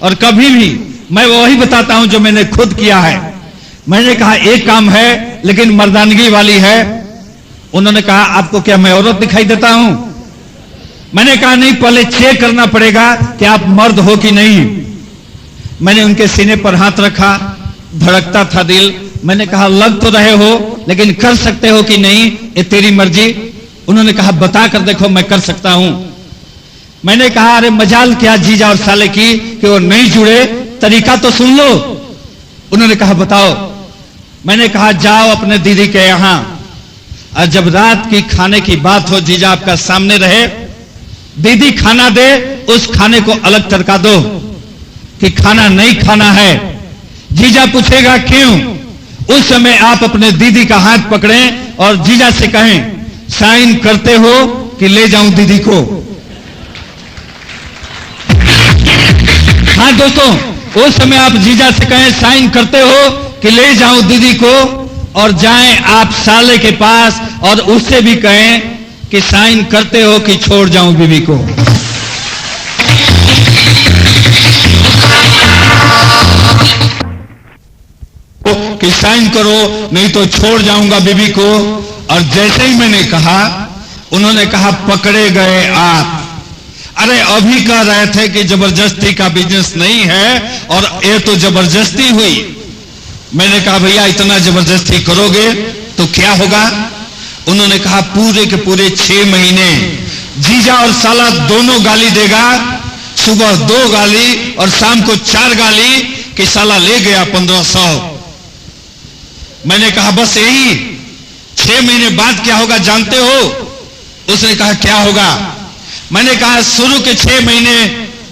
और कभी भी मैं वही बताता हूं जो मैंने खुद किया है। मैंने कहा एक काम है लेकिन मर्दानगी वाली है। उन्होंने कहा आपको क्या मैं औरत दिखाई देता हूं? मैंने कहा नहीं, पहले चेक करना पड़ेगा कि आप मर्द हो कि नहीं। मैंने उनके सीने पर हाथ रखा, धड़कता था दिल। मैंने कहा लग तो रहे हो लेकिन कर सकते हो कि नहीं, ये तेरी मर्जी। उन्होंने कहा बता कर देखो मैं कर सकता हूं। मैंने कहा अरे मजाल क्या जीजा और साले की कि वो नहीं जुड़े, तरीका तो सुन लो। उन्होंने कहा बताओ। मैंने कहा जाओ अपने दीदी के यहां, और जब रात की खाने की बात हो, जीजा आपका सामने रहे, दीदी खाना दे, उस खाने को अलग तड़का दो कि खाना नहीं खाना है। जीजा पूछेगा क्यों, उस समय आप अपने दीदी का हाथ पकड़ें और जीजा से कहें साइन करते हो कि ले जाऊं दीदी को। हाँ दोस्तों, उस समय आप जीजा से कहें साइन करते हो कि ले जाऊं दीदी को, और जाएं आप साले के पास और उससे भी कहें कि साइन करते हो कि छोड़ जाऊं बीवी को। कि साइन करो नहीं तो छोड़ जाऊंगा बीवी को। और जैसे ही मैंने कहा, उन्होंने कहा पकड़े गए आप। अरे अभी कह रहे थे कि जबरदस्ती का बिजनेस नहीं है, और ये तो जबरदस्ती हुई। मैंने कहा भैया इतना जबरदस्ती करोगे तो क्या होगा? उन्होंने कहा पूरे के पूरे 6 महीने जीजा और साला दोनों गाली देगा। सुबह 2 गाली और शाम को 4 गाली कि साला ले गया 1500। मैंने कहा बस यही? 6 महीने बाद क्या होगा जानते हो? उसने कहा क्या होगा? मैंने कहा शुरू के 6 महीने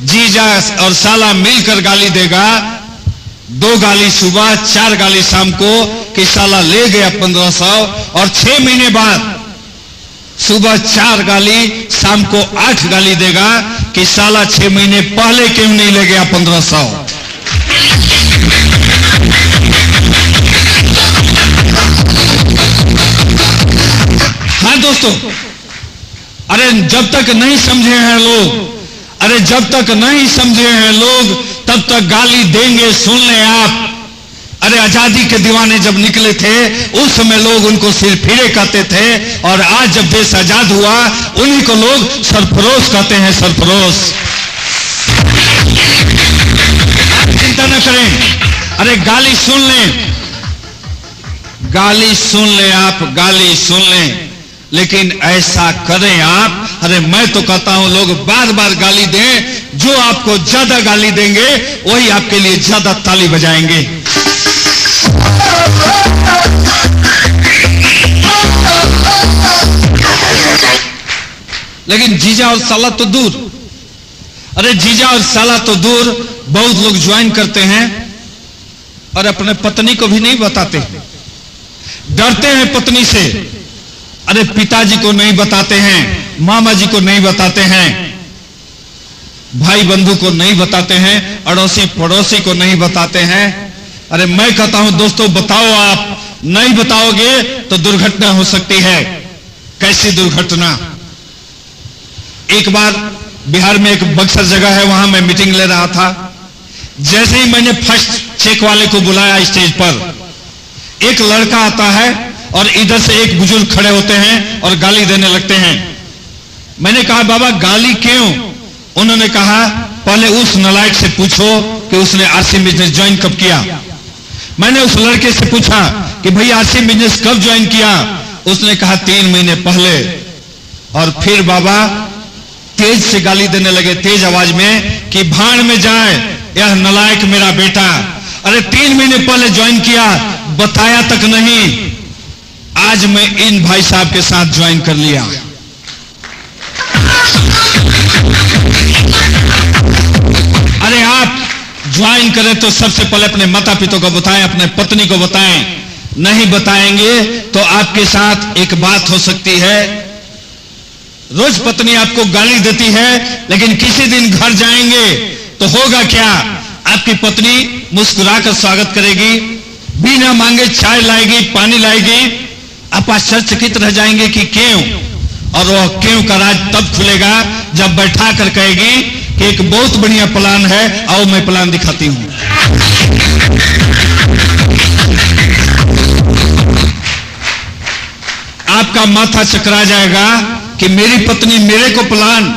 जीजा और साला मिलकर गाली देगा, 2 गाली सुबह 4 गाली शाम को कि साला ले गया 1500, और 6 महीने बाद सुबह 4 गाली शाम को 8 गाली देगा कि साला 6 महीने पहले क्यों नहीं ले गया 1500। हाँ दोस्तों, अरे जब तक नहीं समझे हैं लोग, अरे जब तक नहीं समझे हैं लोग तब तक गाली देंगे। सुन ले आप, अरे आजादी के दीवाने जब निकले थे उस समय लोग उनको सिर फिरे कहते थे, और आज जब देश आजाद हुआ उन्हीं को लोग सरफरोश कहते हैं, सरफरोश। चिंता न करें, अरे गाली सुन लें, गाली सुन लें आप, गाली सुन लें, लेकिन ऐसा करें आप। अरे मैं तो कहता हूं लोग बार बार गाली दें, जो आपको ज्यादा गाली देंगे वही आपके लिए ज्यादा ताली बजाएंगे। लेकिन जीजा और साला तो दूर, अरे जीजा और साला तो दूर, बहुत लोग ज्वाइन करते हैं और अपने पत्नी को भी नहीं बताते, डरते हैं पत्नी से। अरे पिताजी को नहीं बताते हैं, मामा जी को नहीं बताते हैं, भाई बंधु को नहीं बताते हैं, अड़ोसी पड़ोसी को नहीं बताते हैं। अरे मैं कहता हूं दोस्तों बताओ, आप नहीं बताओगे तो दुर्घटना हो सकती है। कैसी दुर्घटना? एक बार बिहार में एक बक्सर जगह है, वहां मैं मीटिंग ले रहा था। जैसे ही मैंने फर्स्ट चेक वाले को बुलाया स्टेज पर, एक लड़का आता है और इधर से एक बुजुर्ग खड़े होते हैं और गाली देने लगते हैं। मैंने कहा बाबा गाली क्यों? उन्होंने कहा पहले उस नालायक से पूछो कि उसने आरसी बिजनेस ज्वाइन कब किया। मैंने उस लड़के से पूछा कि भाई आरसी बिजनेस कब ज्वाइन किया? उसने कहा 3 महीने पहले। और फिर बाबा तेज से गाली देने लगे, तेज आवाज में, कि भाड़ में जाए यह नालायक मेरा बेटा। अरे 3 महीने पहले ज्वाइन किया, बताया तक नहीं। आज मैं इन भाई साहब के साथ ज्वाइन कर लिया। अरे आप ज्वाइन करें तो सबसे पहले अपने माता पिता को बताएं, अपने पत्नी को बताएं। नहीं बताएंगे तो आपके साथ एक बात हो सकती है। रोज पत्नी आपको गाली देती है, लेकिन किसी दिन घर जाएंगे तो होगा क्या? आपकी पत्नी मुस्कुराकर स्वागत करेगी, बिना मांगे चाय लाएगी, पानी लाएगी। आप आश्चर्यचकित रह जाएंगे कि क्यों? और वह क्यों का राज तब खुलेगा जब बैठा कर कहेगी कि एक बहुत बढ़िया प्लान है, आओ मैं प्लान दिखाती हूं। आपका माथा चकरा जाएगा कि मेरी पत्नी मेरे को प्लान,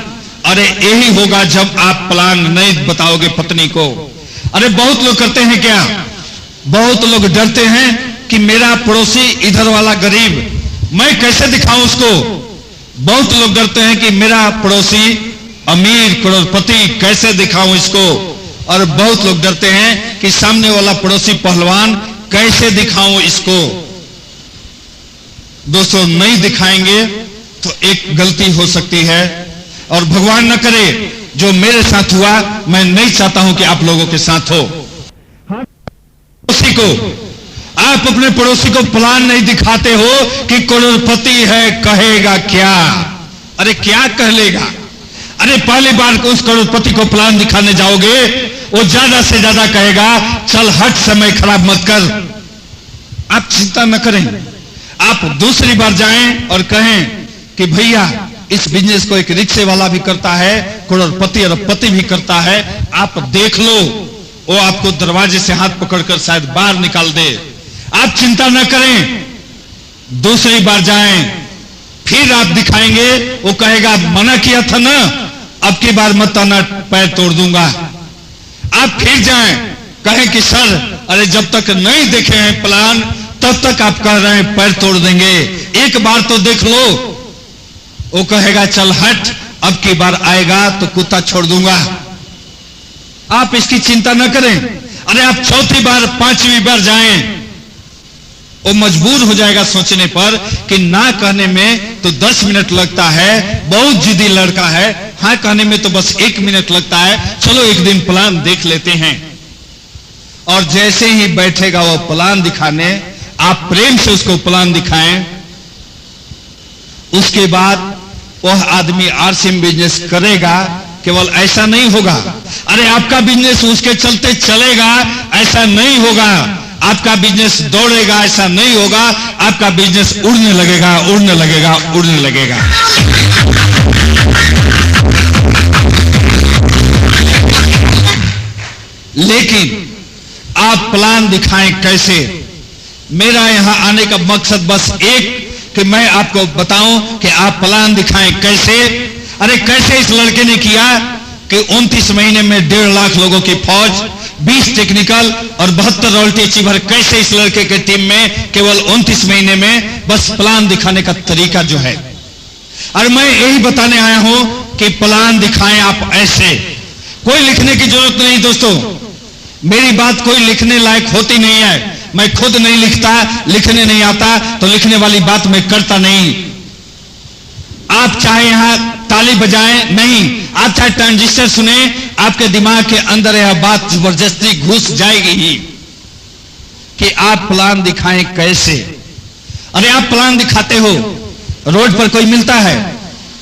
अरे यही होगा जब आप प्लान नहीं बताओगे पत्नी को। अरे बहुत लोग करते हैं क्या, बहुत लोग डरते हैं कि मेरा पड़ोसी इधर वाला गरीब, मैं कैसे दिखाऊं उसको। बहुत लोग डरते हैं कि मेरा पड़ोसी अमीर करोड़पति, कैसे दिखाऊं इसको। और बहुत लोग डरते हैं कि सामने वाला पड़ोसी पहलवान, कैसे दिखाऊं इसको। दोस्तों, नहीं दिखाएंगे तो एक गलती हो सकती है, और भगवान न करे जो मेरे साथ हुआ, मैं नहीं चाहता हूं कि आप लोगों के साथ हो। पड़ोसी को, आप अपने पड़ोसी को प्लान नहीं दिखाते हो कि करोड़पति है, कहेगा क्या। अरे क्या कह लेगा। अरे पहली बार को उस करोड़पति को प्लान दिखाने जाओगे, वो ज्यादा से ज्यादा कहेगा चल हट, समय खराब मत कर। आप चिंता न करें, आप दूसरी बार जाएं और कहें कि भैया इस बिजनेस को एक रिक्शे वाला भी करता है, करोड़पति अरबपति भी करता है, आप देख लो। वो आपको दरवाजे से हाथ पकड़कर शायद बाहर निकाल दे। आप चिंता न करें, दूसरी बार जाएं, फिर आप दिखाएंगे, वो कहेगा मना किया था ना, अब की बार मत आना, पैर तोड़ दूंगा। आप फिर जाएं, कहें कि सर अरे जब तक नहीं देखे हैं प्लान तब तक आप कह रहे हैं पैर तोड़ देंगे, एक बार तो देख लो। वो कहेगा चल हट, अब की बार आएगा तो कुत्ता छोड़ दूंगा। आप इसकी चिंता न करें। अरे आप चौथी बार पांचवी बार जाएं, वो मजबूर हो जाएगा सोचने पर कि ना कहने में तो 10 मिनट लगता है, बहुत जिद्दी लड़का है, हाँ कहने में तो बस 1 मिनट लगता है, चलो एक दिन प्लान देख लेते हैं। और जैसे ही बैठेगा वो प्लान दिखाने, आप प्रेम से उसको प्लान दिखाएं, उसके बाद वह आदमी आरसीएम बिजनेस करेगा। केवल ऐसा नहीं होगा, अरे आपका बिजनेस उसके चलते चलेगा, ऐसा नहीं होगा। आपका बिजनेस दौड़ेगा, ऐसा नहीं होगा। आपका बिजनेस उड़ने लगेगा, उड़ने लगेगा, उड़ने लगेगा। लेकिन आप प्लान दिखाएं कैसे। मेरा यहां आने का मकसद बस एक कि मैं आपको बताऊं कि आप प्लान दिखाएं कैसे। अरे कैसे इस लड़के ने किया कि 29 महीने में 1.5 लाख लोगों की फौज, 20 टेक्निकल और 72 रॉयल्टी अचीवर, कैसे इस लड़के के टीम में केवल 29 महीने में बस प्लान दिखाने का तरीका जो है। और मैं यही बताने आया हूं कि प्लान दिखाएं आप ऐसे। कोई लिखने की जरूरत नहीं दोस्तों, मेरी बात कोई लिखने लायक होती नहीं है। मैं खुद नहीं लिखता, लिखने नहीं आता, तो लिखने वाली बात मैं करता नहीं। आप चाहे यहां ताली बजाएं, नहीं, आप चाहे ट्रांजिस्टर सुने, आपके दिमाग के अंदर यह बात जबरदस्ती घुस जाएगी ही कि आप प्लान दिखाएं कैसे। अरे आप प्लान दिखाते हो, रोड पर कोई मिलता है,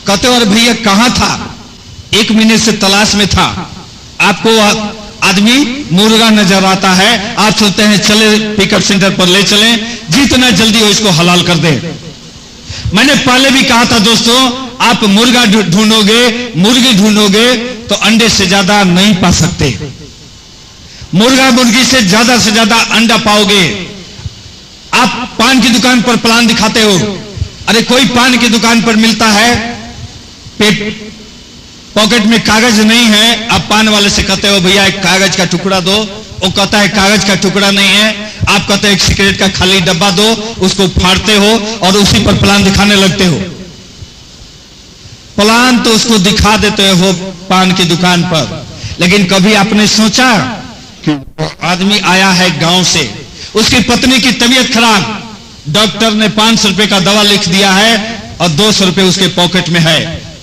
कहते हो अरे भैया कहां था, 1 मिनट से तलाश में था। आपको आदमी मुर्गा नजर आता है, आप सोचते हैं चले पिकअप सेंटर पर ले चलें, जितना जल्दी हो इसको हलाल कर दे। मैंने पहले भी कहा था दोस्तों, आप मुर्गा ढूंढोगे, मुर्गी ढूंढोगे तो अंडे से ज्यादा नहीं पा सकते। मुर्गा मुर्गी से ज्यादा अंडा पाओगे। आप पान की दुकान पर प्लान दिखाते हो, अरे कोई पान की दुकान पर मिलता है, पॉकेट में कागज नहीं है, आप पान वाले से कहते हो भैया एक कागज का टुकड़ा दो, वो कहता है कागज का टुकड़ा नहीं है। आप कहते हो एक सिगरेट का खाली डब्बा दो, उसको फाड़ते हो और उसी पर प्लान दिखाने लगते हो। प्लान तो उसको दिखा देते हो पान की दुकान पर, लेकिन कभी आपने सोचा कि आदमी आया है गांव से, उसकी पत्नी की तबीयत खराब, डॉक्टर ने 500 रुपए का दवा लिख दिया है और 200 रुपए उसके पॉकेट में है,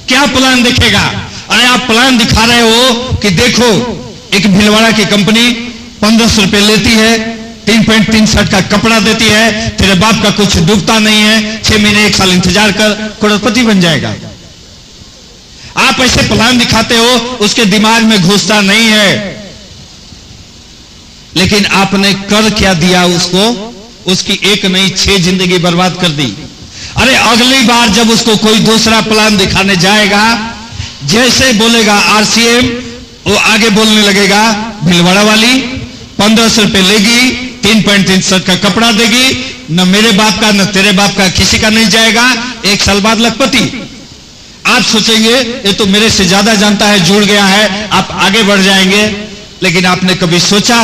क्या प्लान दिखेगा। अरे आप प्लान दिखा रहे हो कि देखो एक भिलवाड़ा की कंपनी 1500 रुपए लेती है, 3 पैंट 3 शर्ट का कपड़ा देती है, तेरे बाप का कुछ डूबता नहीं है, 6 महीने 1 साल इंतजार कर, करोड़पति बन जाएगा। आप ऐसे प्लान दिखाते हो, उसके दिमाग में घुसता नहीं है। लेकिन आपने कर क्या दिया उसको, उसकी एक नहीं 6 जिंदगी बर्बाद कर दी। अरे अगली बार जब उसको कोई दूसरा प्लान दिखाने जाएगा, जैसे बोलेगा आरसीएम, वो आगे बोलने लगेगा भिलवाड़ा वाली 1500 रुपए लेगी, 3 पैंट 3 शर्ट का कपड़ा देगी, न मेरे बाप का न तेरे बाप का किसी का नहीं जाएगा। 1 साल बाद लखपति। आप सोचेंगे ये तो मेरे से ज्यादा जानता है, जुड़ गया है, आप आगे बढ़ जाएंगे। लेकिन आपने कभी सोचा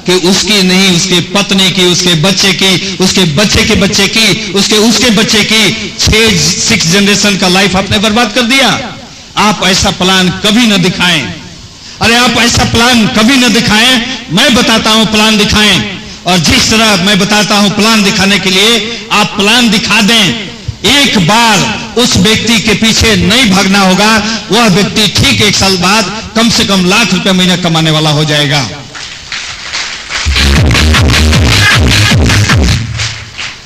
कि उसकी नहीं, उसके पत्नी की, उसके बच्चे की, उसके बच्चे के बच्चे की, उसके बच्चे की 6 जनरेशन का लाइफ आपने बर्बाद कर दिया। आप ऐसा प्लान कभी न दिखाएं। अरे आप ऐसा प्लान कभी न दिखाएं। मैं बताता हूं प्लान दिखाएं, और जिस तरह मैं बताता हूं प्लान दिखाने के लिए आप प्लान दिखा दें। एक बार उस व्यक्ति के पीछे नहीं भागना होगा, वह व्यक्ति ठीक 1 साल बाद कम से कम लाख रुपए महीना कमाने वाला हो जाएगा।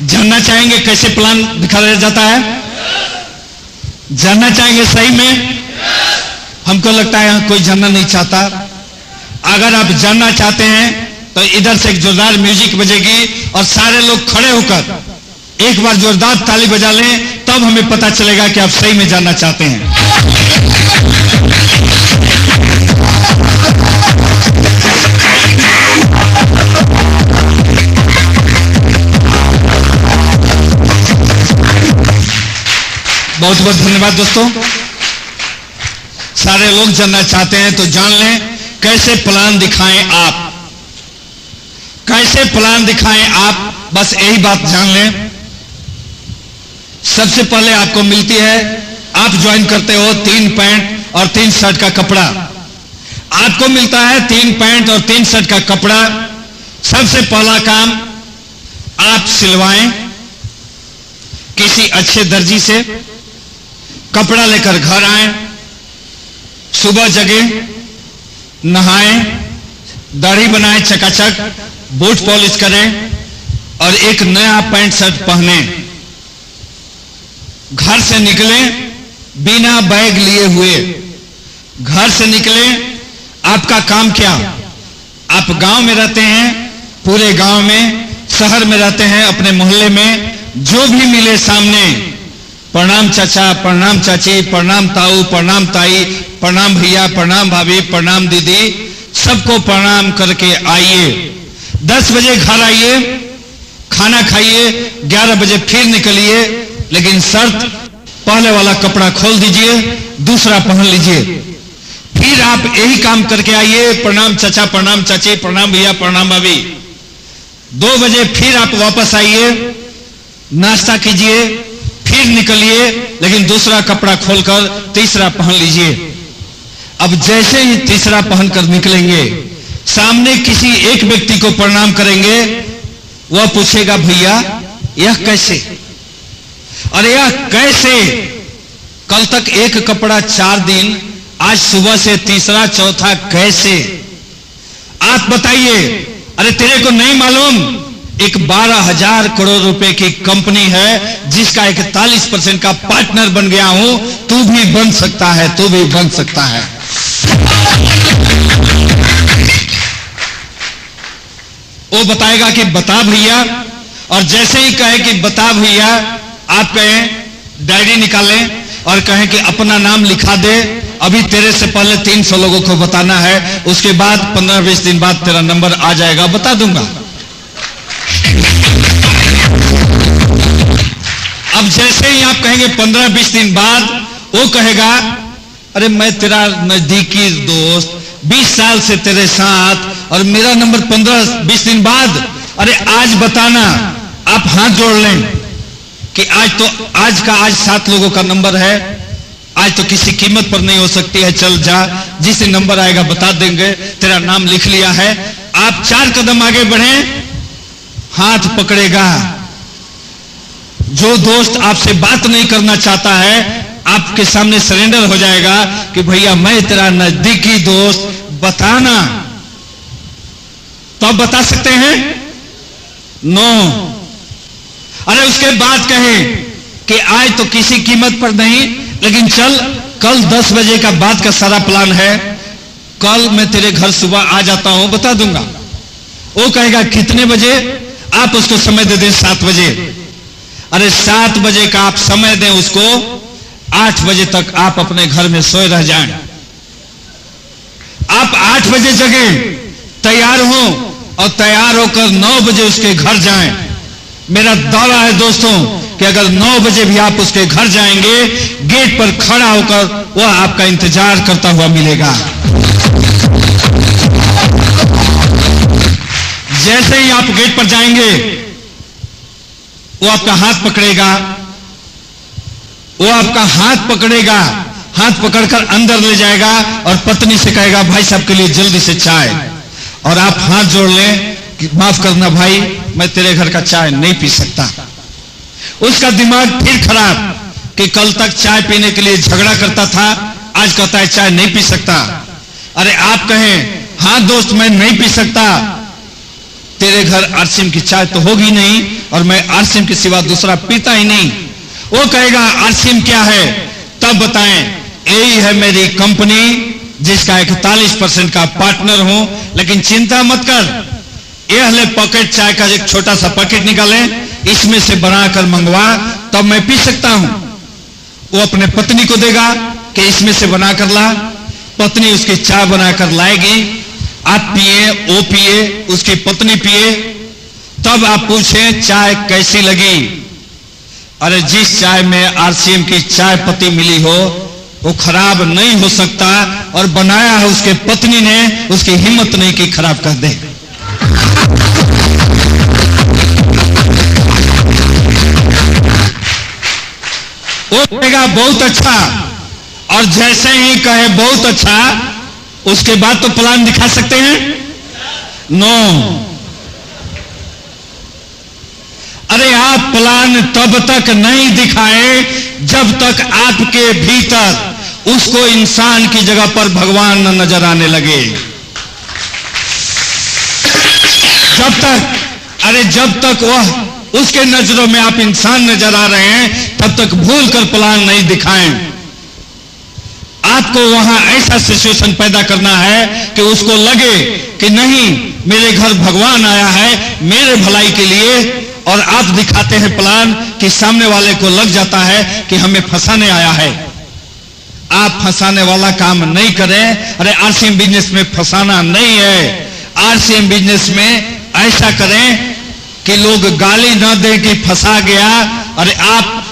जानना चाहेंगे कैसे प्लान दिखाया जाता है? जानना चाहेंगे सही में? हमको लगता है कोई जानना नहीं चाहता। अगर आप जानना चाहते हैं तो इधर से एक जोरदार म्यूजिक बजेगी और सारे लोग खड़े होकर एक बार जोरदार ताली बजा लें, तब हमें पता चलेगा कि आप सही में जानना चाहते हैं। बहुत बहुत धन्यवाद दोस्तों। सारे लोग जानना चाहते हैं तो जान लें कैसे प्लान दिखाएं आप, कैसे प्लान दिखाएं आप, बस यही बात जान लें। सबसे पहले आपको मिलती है, आप ज्वाइन करते हो 3 पैंट और 3 शर्ट का कपड़ा। आपको मिलता है 3 पैंट और 3 शर्ट का कपड़ा। सबसे पहला काम आप सिलवाएं किसी अच्छे दर्जी से, कपड़ा लेकर घर आएं, सुबह जगे, नहाएं, दाढ़ी बनाएं चकाचक, बूट पॉलिश करें और एक नया पैंट शर्ट पहने। घर से निकले बिना बैग लिए हुए, घर से निकले। आपका काम क्या? आप गांव में रहते हैं, पूरे गांव में, शहर में रहते हैं, अपने मोहल्ले में, जो भी मिले सामने प्रणाम चाचा, प्रणाम चाची, प्रणाम ताऊ, प्रणाम ताई, प्रणाम भैया, प्रणाम भाभी, प्रणाम दीदी, सबको प्रणाम करके आइए। 10 बजे घर आइए, खाना खाइए, 11 बजे फिर निकलिए। लेकिन शर्त, पहले वाला कपड़ा खोल दीजिए, दूसरा पहन लीजिए। फिर आप यही काम करके आइए, प्रणाम चाचा, प्रणाम चाची, प्रणाम भैया, प्रणाम भाभी। 2 बजे फिर आप वापस आइए, नाश्ता कीजिए, फिर निकलिए, लेकिन दूसरा कपड़ा खोलकर तीसरा पहन लीजिए। अब जैसे ही तीसरा पहनकर निकलेंगे, सामने किसी एक व्यक्ति को प्रणाम करेंगे, वह पूछेगा भैया यह कैसे? अरे यह कैसे? कल तक एक कपड़ा 4 दिन, आज सुबह से तीसरा चौथा कैसे? आप बताइए। अरे तेरे को नहीं मालूम? एक 12,000 करोड़ रुपए की कंपनी है जिसका 41% का पार्टनर बन गया हूं। तू भी बन सकता है, तू भी बन सकता है। वो बताएगा कि बता भैया, और जैसे ही कहे कि बता भैया, आप कहें डायरी निकालें और कहें कि अपना नाम लिखा दे। अभी तेरे से पहले 300 लोगों को बताना है, उसके बाद 15-20 दिन बाद तेरा नंबर आ जाएगा, बता दूंगा। अब जैसे ही आप कहेंगे 15-20 दिन बाद, वो कहेगा अरे मैं तेरा नजदीकी दोस्त, 20 साल से तेरे साथ, और मेरा नंबर 15-20 दिन बाद, अरे आज बताना। आप हाथ जोड़ लें कि आज 7 लोगों का नंबर है, आज तो किसी कीमत पर नहीं हो सकती है, चल जा, जिसे नंबर आएगा बता देंगे, तेरा नाम लिख लिया है। आप 4 कदम आगे बढ़े, हाथ पकड़ेगा। जो दोस्त आपसे बात नहीं करना चाहता है, आपके सामने सरेंडर हो जाएगा कि भैया मैं तेरा नजदीकी दोस्त, बताना। तो आप बता सकते हैं? नो। अरे उसके बाद कहें कि आज तो किसी कीमत पर नहीं, लेकिन चल कल 10 बजे का बाद का सारा प्लान है, कल मैं तेरे घर सुबह आ जाता हूं, बता दूंगा। वो कहेगा कितने बजे? आप उसको समय दे दें 7 बजे। अरे 7 बजे का आप समय दें उसको, 8 बजे तक आप अपने घर में सोए रह जाएं। आप 8 बजे जगें, तैयार हो और तैयार होकर 9 बजे उसके घर जाएं। मेरा दावा है दोस्तों कि अगर 9 बजे भी आप उसके घर जाएंगे, गेट पर खड़ा होकर वह आपका इंतजार करता हुआ मिलेगा। जैसे ही आप गेट पर जाएंगे, वो आपका हाथ पकड़ेगा, हाथ पकड़कर अंदर ले जाएगा और पत्नी से कहेगा, भाई साहब के लिए जल्दी से चाय। और आप हाथ जोड़ लें कि माफ करना भाई, मैं तेरे घर का चाय नहीं पी सकता। उसका दिमाग फिर खराब कि कल तक चाय पीने के लिए झगड़ा करता था, आज कहता है चाय नहीं पी सकता। अरे आप कहें, हाँ दोस्त मैं नहीं पी सकता, तेरे घर आरसीएम की चाय तो होगी नहीं और मैं आरसीएम के सिवा दूसरा पीता ही नहीं। वो कहेगा आरसीएम क्या है, तब बताएं। यही है मेरी कंपनी जिसका 41% का पार्टनर हूं, लेकिन चिंता मत कर, यह ले पॉकेट चाय का एक छोटा सा पैकेट निकाले, इसमें से बनाकर मंगवा, तब मैं पी सकता हूं। वो अपने पत्नी को देगा कि इसमें से बनाकर ला, पत्नी उसकी चाय बनाकर लाएगी, आप पिए, वो पिए, उसकी पत्नी पिए, तब आप पूछे चाय कैसी लगी। अरे जिस चाय में आरसीएम की चाय पत्ती मिली हो वो खराब नहीं हो सकता, और बनाया है उसके पत्नी ने, उसकी हिम्मत नहीं की खराब कर दे। वो कहेगा बहुत अच्छा, और जैसे ही कहे बहुत अच्छा, उसके बाद तो प्लान दिखा सकते हैं? नो। अरे आप प्लान तब तक नहीं दिखाएं जब तक आपके भीतर उसको इंसान की जगह पर भगवान न नजर आने लगे। जब तक वह उसके नजरों में आप इंसान नजर आ रहे हैं, तब तक भूल कर प्लान नहीं दिखाएं। आपको वहां ऐसा सिचुएशन पैदा करना है कि उसको लगे कि नहीं, मेरे घर भगवान आया है मेरे भलाई के लिए, और आप दिखाते हैं प्लान कि सामने वाले को लग जाता है कि हमें फंसाने आया है। आप फंसाने वाला काम नहीं करें। अरे आरसीएम बिजनेस में फंसाना नहीं है, आरसीएम बिजनेस में ऐसा करें कि लोग गाली ना दें कि फंसा गया, अरे आप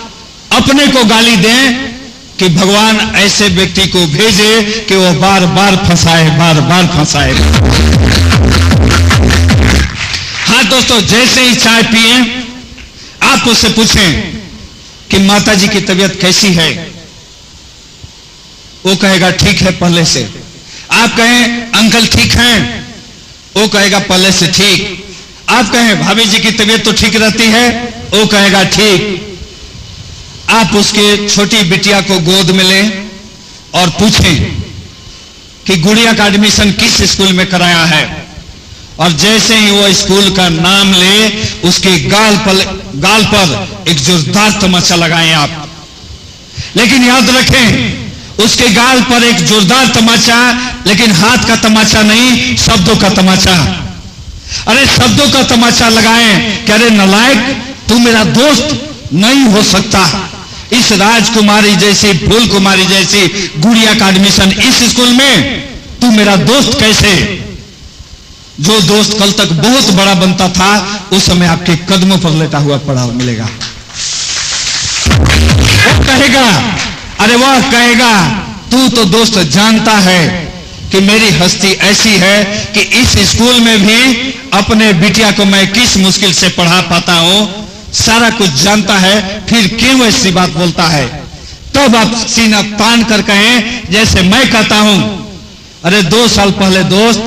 अपने को गाली दें कि भगवान ऐसे व्यक्ति को भेजे कि वो बार बार फंसाए, बार बार फंसाए। हाँ दोस्तों, जैसे ही चाय पिए आप उससे पूछें कि माताजी की तबीयत कैसी है, वो कहेगा ठीक है पहले से। आप कहें अंकल ठीक हैं, वो कहेगा पहले से ठीक। आप कहें भाभी जी की तबीयत तो ठीक रहती है, वो कहेगा ठीक। आप उसके छोटी बिटिया को गोद में लें और पूछें कि गुड़िया का एडमिशन किस स्कूल में कराया है, और जैसे ही वो स्कूल का नाम ले उसके गाल पर एक जोरदार तमाचा लगाएं आप। लेकिन याद रखें, उसके गाल पर एक जोरदार तमाचा, लेकिन हाथ का तमाचा नहीं, शब्दों का तमाचा। अरे शब्दों का तमाचा लगाएं कि अरे नालायक, तू मेरा दोस्त नहीं हो सकता। इस राजकुमारी जैसी, फूल कुमारी जैसी गुड़िया का एडमिशन इस स्कूल में, तू मेरा दोस्त कैसे? जो दोस्त कल तक बहुत बड़ा बनता था, उस समय आपके कदमों पर लेटा हुआ पड़ा मिलेगा। वो कहेगा, अरे वह कहेगा, तू तो दोस्त जानता है कि मेरी हस्ती ऐसी है कि इस स्कूल में भी अपने बिटिया को मैं किस मुश्किल से पढ़ा पाता हूं, सारा कुछ जानता है, फिर क्यों ऐसी बात बोलता है? तब आप सीना तान कर कहें जैसे मैं कहता हूं, अरे 2 साल पहले दोस्त,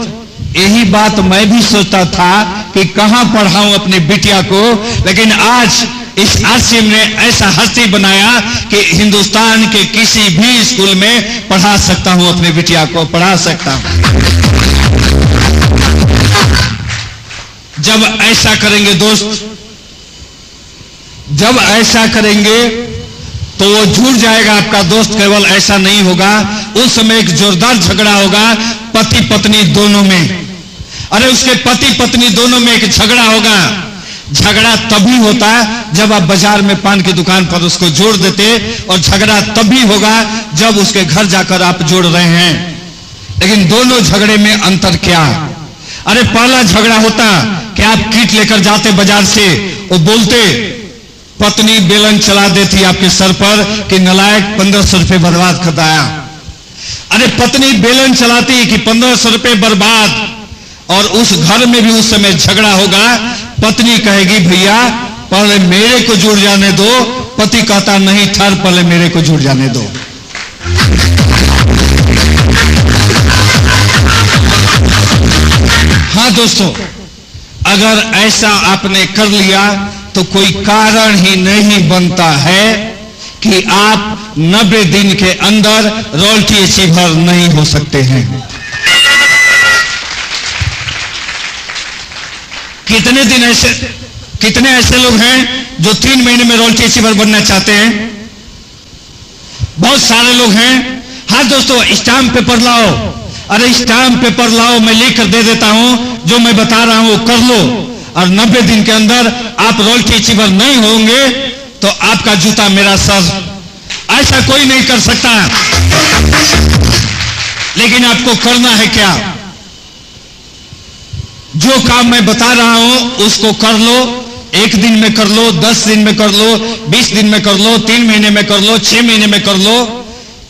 यही बात मैं भी सोचता था कि कहां पढ़ाऊं अपनी बिटिया को, लेकिन आज इस आरसीएम ने ऐसा हस्ती बनाया कि हिंदुस्तान के किसी भी स्कूल में पढ़ा सकता हूं, अपनी बिटिया को पढ़ा सकता हूं। जब ऐसा करेंगे दोस्त, जब ऐसा करेंगे तो वो झूठ जाएगा आपका दोस्त। केवल ऐसा नहीं होगा, उस समय एक जोरदार झगड़ा होगा पति पत्नी दोनों में। अरे उसके पति पत्नी दोनों में एक झगड़ा होगा। झगड़ा तभी होता है जब आप बाजार में पान की दुकान पर उसको जोड़ देते, और झगड़ा तभी होगा जब उसके घर जाकर आप जोड़ रहे हैं। लेकिन दोनों झगड़े में अंतर क्या? अरे पहला झगड़ा होता कि आप किट लेकर जाते बाजार से और बोलते, पत्नी बेलन चला देती आपके सर पर कि नलायक 1500 रुपए बर्बाद कर आया। अरे पत्नी बेलन चलाती कि 1500 रुपए बर्बाद, और उस घर में भी उस समय झगड़ा होगा। पत्नी कहेगी भैया पहले मेरे को जुड़ जाने दो, पति कहता नहीं ठहर पहले मेरे को जुड़ जाने दो। हाँ दोस्तों, अगर ऐसा आपने कर लिया तो कोई कारण ही नहीं बनता है कि आप 90 दिन के अंदर रॉयल्टी अचीवर नहीं हो सकते हैं। कितने ऐसे लोग हैं जो 3 महीने में रॉयल्टी अचीवर बनना चाहते हैं? बहुत सारे लोग हैं। हाँ दोस्तों, स्टाम्प पेपर लाओ, अरे स्टाम्प पेपर लाओ, मैं लेकर दे देता हूं, जो मैं बता रहा हूं कर लो, और 90 दिन के अंदर आप रॉयल्टी अचीवर नहीं होंगे तो आपका जूता मेरा सर। ऐसा कोई नहीं कर सकता। लेकिन आपको करना है क्या? जो काम मैं बता रहा हूं उसको कर लो। 1 दिन में कर लो, 10 दिन में कर लो, 20 दिन में कर लो, 3 महीने में कर लो, 6 महीने में कर लो।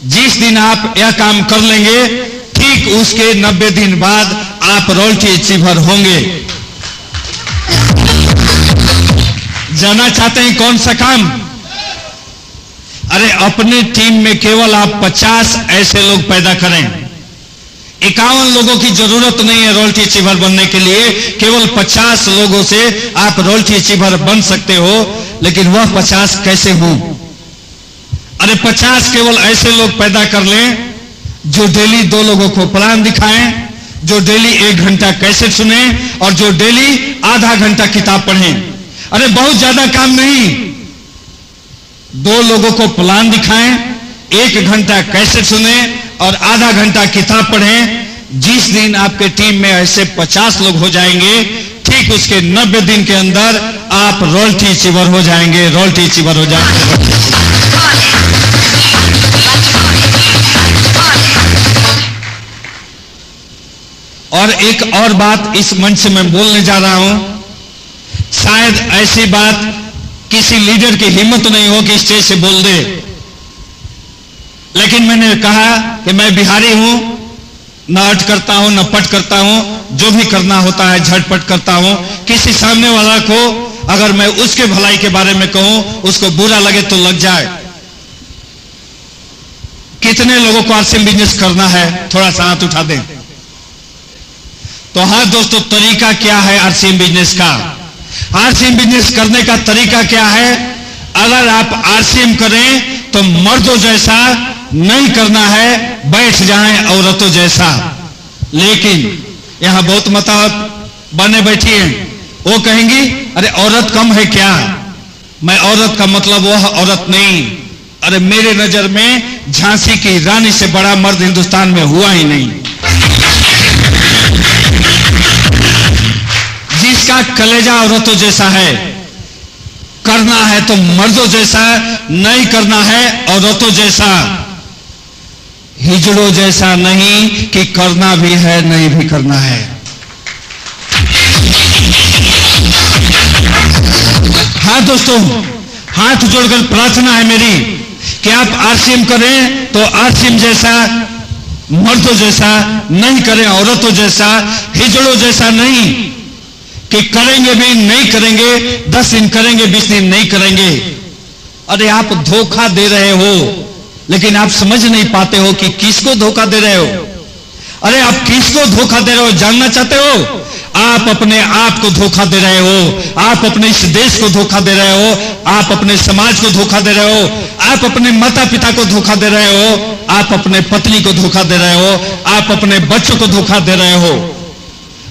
जिस दिन आप यह काम कर लेंगे, ठीक उसके 90 दिन बाद आप रॉयल्टी अचीवर होंगे। जाना चाहते हैं कौन सा काम? अरे अपने टीम में केवल आप 50 ऐसे लोग पैदा करें। 51 लोगों की जरूरत नहीं है रॉयल्टी अचीवर बनने के लिए, केवल 50 लोगों से आप रॉयल्टी अचीवर बन सकते हो। लेकिन वह 50 कैसे हों? अरे 50 केवल ऐसे लोग पैदा कर लें जो डेली 2 लोगों को प्लान दिखाएं, जो डेली 1 घंटा कैसेट सुने और जो डेली आधा घंटा किताब पढ़ें। अरे बहुत ज्यादा काम नहीं, 2 लोगों को प्लान दिखाएं, 1 घंटा कैसेट सुने और आधा घंटा किताब पढ़ें। जिस दिन आपके टीम में ऐसे 50 लोग हो जाएंगे, ठीक उसके 90 दिन के अंदर आप रॉयल्टी अचीवर हो जाएंगे, रॉयल्टी अचीवर हो जाएंगे। और एक और बात इस मंच से मैं बोलने जा रहा हूं, शायद ऐसी बात किसी लीडर की हिम्मत नहीं हो कि स्टेज से बोल दे, लेकिन मैंने कहा कि मैं बिहारी हूं, न अट करता हूं न पट करता हूं, जो भी करना होता है झटपट करता हूं। किसी सामने वाला को अगर मैं उसके भलाई के बारे में कहूं, उसको बुरा लगे तो लग जाए। कितने लोगों को आरसीएम बिजनेस करना है? थोड़ा सा हाथ उठा दें। तो हाँ दोस्तों, तरीका क्या है आरसीएम बिजनेस का? आरसीएम बिजनेस करने का तरीका क्या है? अगर आप आरसीएम करें तो मर्दों जैसा नहीं करना है, बैठ जाएं औरतों जैसा। लेकिन यहां बहुत मताहत बने बैठी हैं, वो कहेंगी अरे औरत कम है क्या? मैं औरत का मतलब वह औरत नहीं। अरे मेरे नजर में झांसी की रानी से बड़ा मर्द हिंदुस्तान में हुआ ही नहीं। जिसका कलेजा औरतों जैसा है, करना है तो मर्दों जैसा, नहीं करना है औरतों जैसा, हिजड़ों जैसा नहीं कि करना भी है नहीं भी करना है। हाँ दोस्तों, हाथ जोड़कर प्रार्थना है मेरी कि आप आरसीएम करें तो आरसीएम जैसा, मर्दों जैसा, नहीं करें औरतों जैसा, हिजड़ों जैसा नहीं कि करेंगे भी नहीं करेंगे, 10 दिन करेंगे 20 दिन नहीं करेंगे। अरे आप धोखा दे रहे हो, लेकिन आप समझ नहीं पाते हो कि किसको धोखा दे रहे हो। अरे आप किसको धोखा दे रहे हो जानना चाहते हो? आप अपने आप को धोखा दे रहे हो, आप अपने इस देश को धोखा दे रहे हो, आप अपने समाज को धोखा दे रहे हो, आप अपने माता पिता को धोखा दे रहे हो, आप अपने पत्नी को धोखा दे रहे हो, आप अपने बच्चों को धोखा दे रहे हो।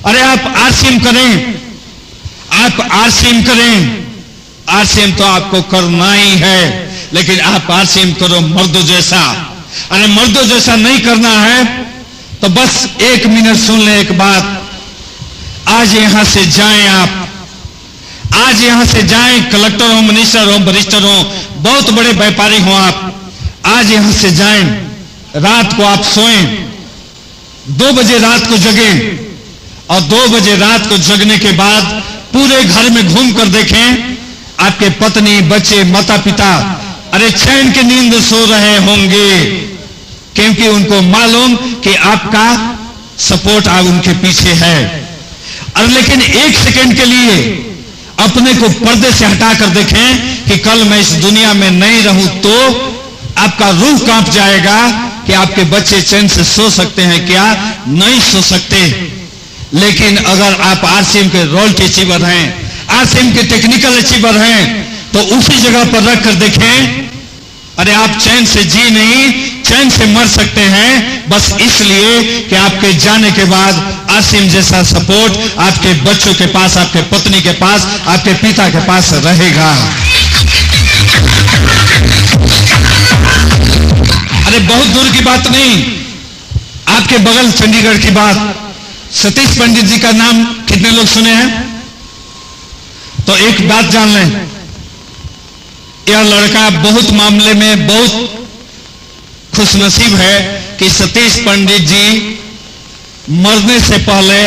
अरे आप आरसीएम करें, आप आरसीएम करें, आरसीएम तो आपको करना ही है, लेकिन आप आरसीएम करो मर्दों जैसा। अरे मर्दों जैसा नहीं करना है तो बस 1 मिनट सुन ले एक बात। आज यहां से जाएं, आप आज यहां से जाएं, कलेक्टर हो, मिनिस्टर हो, बरिस्टर हो, बहुत बड़े व्यापारी हो, आप आज यहां से जाएं, रात को आप सोएं, 2 बजे रात को जगें और 2 बजे रात को जगने के बाद पूरे घर में घूम कर देखें, आपके पत्नी, बच्चे, माता पिता अरे चैन की नींद सो रहे होंगे, क्योंकि उनको मालूम कि आपका सपोर्ट आज उनके पीछे है। और लेकिन 1 सेकंड के लिए अपने को पर्दे से हटाकर देखें कि कल मैं इस दुनिया में नहीं रहूं तो आपका रूह कांप जाएगा कि आपके बच्चे चैन से सो सकते हैं क्या? नहीं सो सकते। लेकिन अगर आप आरसीएम के रॉयल्टी अचीवर हैं, आरसीएम के टेक्निकल अचीवर हैं, तो उसी जगह पर रख कर देखें, अरे आप चैन से जी नहीं, चैन से मर सकते हैं, बस इसलिए कि आपके जाने के बाद आरसीएम जैसा सपोर्ट आपके बच्चों के पास, आपके पत्नी के पास, आपके पिता के पास रहेगा। अरे बहुत दूर की बात नहीं, आपके बगल चंडीगढ़ की बात, सतीश पंडित जी का नाम कितने लोग सुने हैं? तो एक बात जान लें, यह लड़का बहुत मामले में बहुत खुशनसीब है कि सतीश पंडित जी मरने से पहले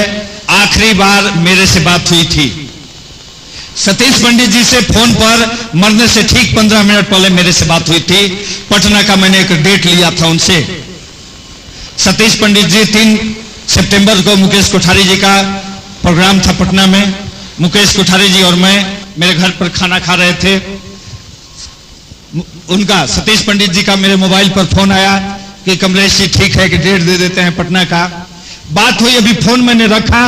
आखिरी बार मेरे से बात हुई थी। सतीश पंडित जी से फोन पर मरने से ठीक 15 मिनट पहले मेरे से बात हुई थी। पटना का मैंने एक डेट लिया था उनसे। सतीश पंडित जी 3 सितंबर को मुकेश कोठारी जी का प्रोग्राम था पटना में। मुकेश कोठारी जी और मैं मेरे घर पर खाना खा रहे थे। उनका, सतीश पंडित जी का मेरे मोबाइल पर फोन आया कि कमलेश जी ठीक है कि डेट दे देते हैं पटना का। बात हुई, अभी फोन मैंने रखा,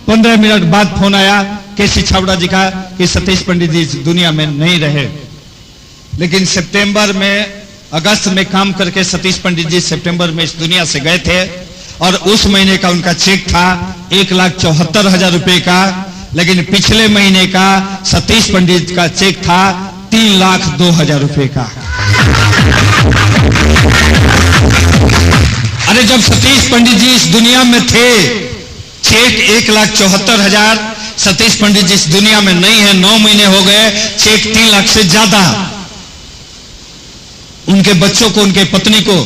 15 मिनट बाद फोन आया केसी छाबड़ा जी का कि सतीश पंडित जी इस दुनिया में नहीं रहे। लेकिन सितंबर में, अगस्त में काम करके सतीश पंडित जी सितंबर में इस दुनिया से गए थे और उस महीने का उनका चेक था 1,74,000 रुपए का। लेकिन पिछले महीने का सतीश पंडित का चेक था 3,02,000 रुपए का। अरे जब सतीश पंडित जी इस दुनिया में थे, चेक 1,74,000, सतीश पंडित जी इस दुनिया में नहीं है, 9 महीने हो गए, चेक 3 लाख से ज्यादा। उनके बच्चों को, उनके पत्नी को,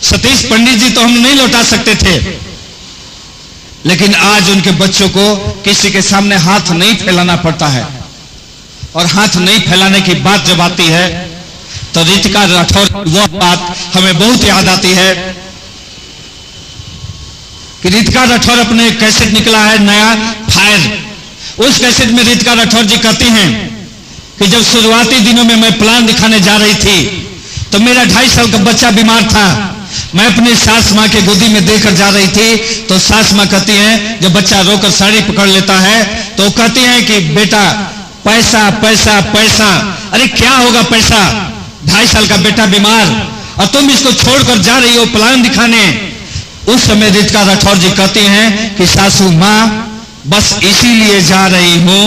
सतीश पंडित जी तो हम नहीं लौटा सकते थे, लेकिन आज उनके बच्चों को किसी के सामने हाथ नहीं फैलाना पड़ता है। और हाथ नहीं फैलाने की बात जब आती है तो रितिका राठौर वह बात हमें बहुत याद आती है कि रितिका राठौर अपने कैसेट निकला है नया फायर। उस कैसेट में रितिका राठौर जी कहती हैं कि जब शुरुआती दिनों में मैं प्लान दिखाने जा रही थी तो मेरा 2.5 साल का बच्चा बीमार था। मैं अपनी सास माँ के गोदी में देकर जा रही थी तो सास माँ कहती हैं, जब बच्चा रोकर साड़ी पकड़ लेता है तो कहती हैं कि बेटा पैसा पैसा पैसा। अरे क्या होगा पैसा, 2.5 साल का बेटा बीमार और तुम इसको छोड़कर जा रही हो प्लान दिखाने। उस समय रितिका राठौर जी कहती हैं कि सासू माँ बस इसीलिए जा रही हूं,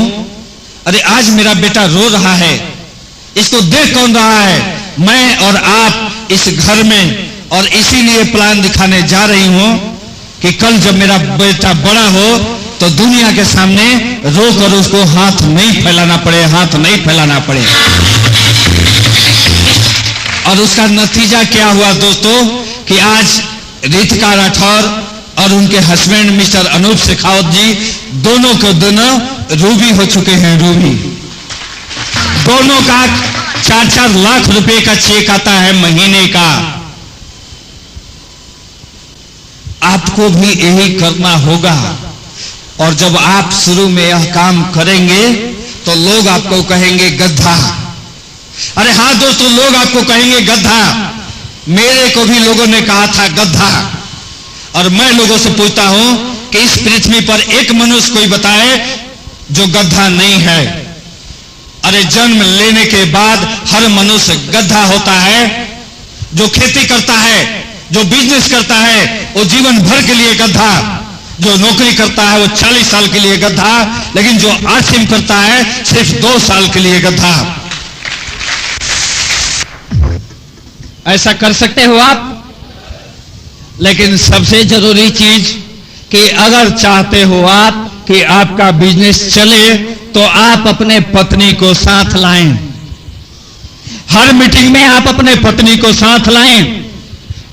अरे आज मेरा बेटा रो रहा है, इसको देख कौन रहा है? मैं और आप इस घर में, और इसीलिए प्लान दिखाने जा रही हूं कि कल जब मेरा बेटा बड़ा हो तो दुनिया के सामने रोकर उसको हाथ नहीं फैलाना पड़े, हाथ नहीं फैलाना पड़े। और उसका नतीजा क्या हुआ दोस्तों कि आज रितिका राठौर और उनके हस्बैंड मिस्टर अनूप शेखावत जी दोनों को दोनों रूबी हो चुके हैं, रूबी। दोनों का 4-4 लाख रुपए का चेक आता है महीने का। आपको भी यही करना होगा। और जब आप शुरू में यह काम करेंगे तो लोग आपको कहेंगे गधा। अरे हाँ दोस्तों, लोग आपको कहेंगे गधा। मेरे को भी लोगों ने कहा था गधा। और मैं लोगों से पूछता हूं कि इस पृथ्वी पर एक मनुष्य कोई बताए जो गधा नहीं है। अरे जन्म लेने के बाद हर मनुष्य गधा होता है। जो खेती करता है, जो बिजनेस करता है, वो जीवन भर के लिए गधा। जो नौकरी करता है वो 40 साल के लिए गधा, लेकिन जो आरसीएम करता है सिर्फ 2 साल के लिए गधा। ऐसा कर सकते हो आप। लेकिन सबसे जरूरी चीज कि अगर चाहते हो आप कि आपका बिजनेस चले तो आप अपने पत्नी को साथ लाएं। हर मीटिंग में आप अपने पत्नी को साथ लाएं।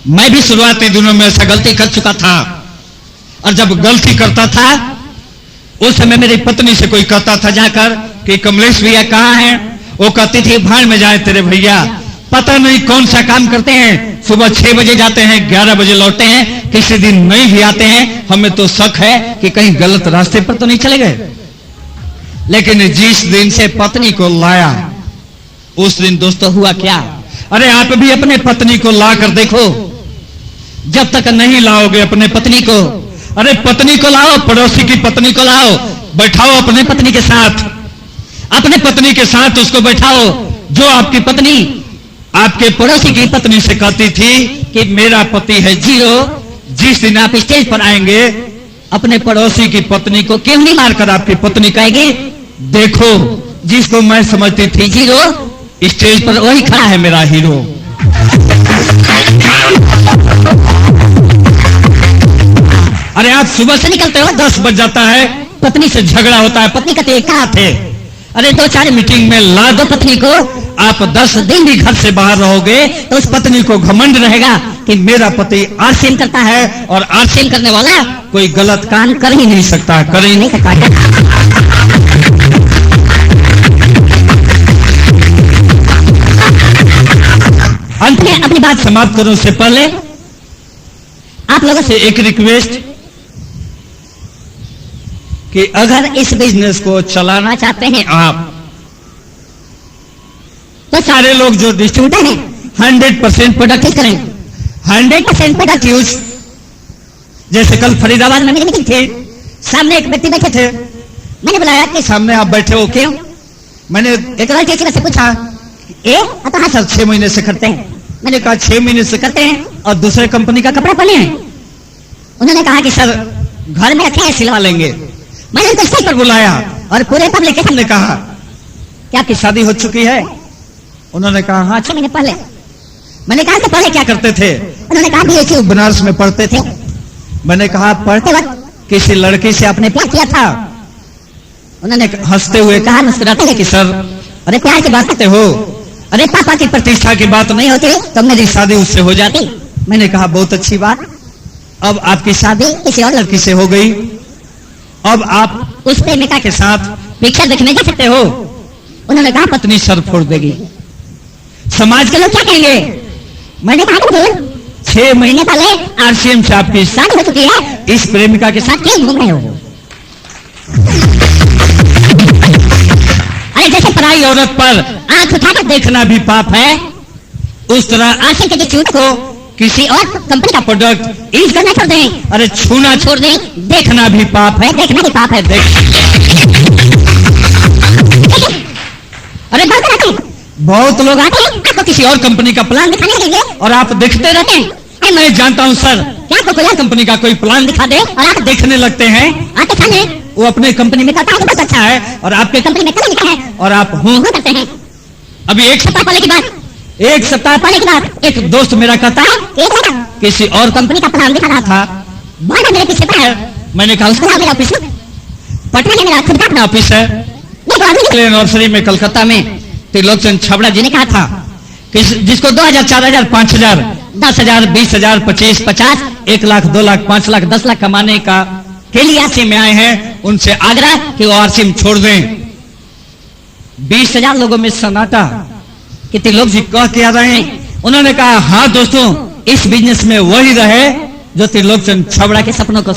मैं भी शुरुआती दिनों में ऐसा गलती कर चुका था, और जब गलती करता था उस समय मेरी पत्नी से कोई कहता था जाकर कि कमलेश भैया कहाँ हैं? वो कहती थी भाड़ में जाए तेरे भैया, पता नहीं कौन सा काम करते हैं, सुबह 6 बजे जाते हैं 11 बजे लौटते हैं, किसी दिन नहीं भी आते हैं। हमें तो शक है कि कहीं गलत रास्ते पर तो नहीं चले गए। लेकिन जिस दिन से पत्नी को लाया उस दिन दोस्तों हुआ क्या? अरे आप भी अपने पत्नी को ला कर देखो। जब तक नहीं लाओगे अपने पत्नी को, अरे पत्नी को लाओ, पड़ोसी की पत्नी को लाओ, बैठाओ अपने पत्नी के साथ, अपने पत्नी के साथ उसको बैठाओ। जो आपकी पत्नी आपके पड़ोसी की पत्नी से कहती थी कि मेरा पति है जीरो, जिस दिन आप स्टेज पर आएंगे अपने पड़ोसी की पत्नी को क्यों नहीं मारकर आपकी पत्नी कहेगी देखो जिसको मैं समझती थी जीरो, स्टेज पर वही खड़ा है मेरा हीरो। अरे आप सुबह से निकलते हो, 10 बज जाता है, पत्नी से झगड़ा होता है, पत्नी कहती है कहाँ थे? अरे 2-4 मीटिंग में ला दो पत्नी को। आप 10 दिन भी घर से बाहर रहोगे तो उस पत्नी को घमंड रहेगा कि मेरा पति आरसीएम करता है, और आरसीएम करने वाला कोई गलत काम कर ही नहीं सकता, कर ही नहीं सकता। अंत में अपनी बात समाप्त करूं उससे पहले आप लोगों से एक रिक्वेस्ट कि अगर इस बिजनेस को चलाना चाहते हैं आप, तो सारे लोग जो डिस्ट्रीब्यूटर हैं 100% प्रोडक्ट करें, 100% प्रोडक्ट यूज। जैसे कल फरीदाबाद में मीटिंग थे, सामने एक व्यक्ति बैठे थे, मैंने बुलाया कि सामने आप बैठे हो क्यों? मैंने एक और टीचर से पूछा हाँ सर 6 महीने से करते हैं। मैंने कहा 6 महीने से करते हैं और दूसरे कंपनी का कपड़ा पहने हैं? उन्होंने कहा कि सर घर में रखे हैं सिलवा लेंगे। मैंने उनको स्टेज पर बुलाया और पूरे पब्लिक के सामने कहा क्या आपकी शादी हो चुकी है? उन्होंने कहा हाँ 6 महीने पहले। मैंने कहा तो पहले क्या करते थे? उन्होंने कहा बीएचयू बनारस में पढ़ते थे। मैंने कहा पढ़ते वक्त किसी लड़की से आपने प्यार किया था? उन्होंने हंसते हुए कहा, मुस्कुराते हुए कि सर अरे प्यार की बात करते हो, अरे पापा की प्रतिष्ठा की बात नहीं होती तो मेरी शादी उससे हो जाती। मैंने कहा बहुत अच्छी बात, अब आपकी शादी किसी और लड़की से हो गई, अब आप उस प्रेमिका के साथ पिक्चर देखने जा सकते हो। उन्होंने कहा पत्नी सर फोड़ देगी, समाज के लोग क्या कहेंगे? मैंने कहा 6 महीने पहले आरसीएम से आपकी शादी हो चुकी है, इस प्रेमिका के साथ क्यों घूम रहे हो? अरे जैसे पराई औरत पर आंख उठाकर देखना भी पाप है, उस तरह आशिक के चूत को किसी और कंपनी का प्रोडक्ट यूज करना छोड़ दें, अरे छूना छोड़ दें, देखना भी पाप है, देखना भी पाप है। अरे बहुत लोग आते हैं आपको किसी और कंपनी का प्लान दिखाने के लिए और आप देखते रहते हैं। मैं जानता हूं सर, क्या आपको कोई और कंपनी का कोई प्लान दिखा दे और आप देखने लगते हैं, आते खाने वो अपने कंपनी में कहता है बहुत अच्छा है और आपके कंपनी में कल लिखा है और आप हूं करते हैं। अभी 1 सप्ताह पहले की बात, 1 सप्ताह पहले की बात, एक दोस्त मेरा कहता है किसी और कंपनी का प्लान दिखा रहा था, बाद मेरे पीछे पड़ा। मैंने कहा उसका मेरा ऑफिस पटना में मेरा खुद का अपना ऑफिस है। नर्सरी में कलकत्ता में त्रिलोकचंद छबड़ा जी ने कहा था कि जिसको 2000, 4000, 5000, 10,000, 20,000, 25, 50, 1 लाख, 2 लाख, 5 लाख, 10 लाख कमाने का के लिए आरसीएम में आए हैं, उनसे आग्रह कि वो आरसीएम छोड़ दें। 20,000 लोगों में सन्नाटा कि त्रिलोक जी कह के आ रहे हैं। उन्होंने कहा हाँ दोस्तों, इस बिजनेस में वही रहे जो त्रिलोकचंद छबड़ा के सपनों को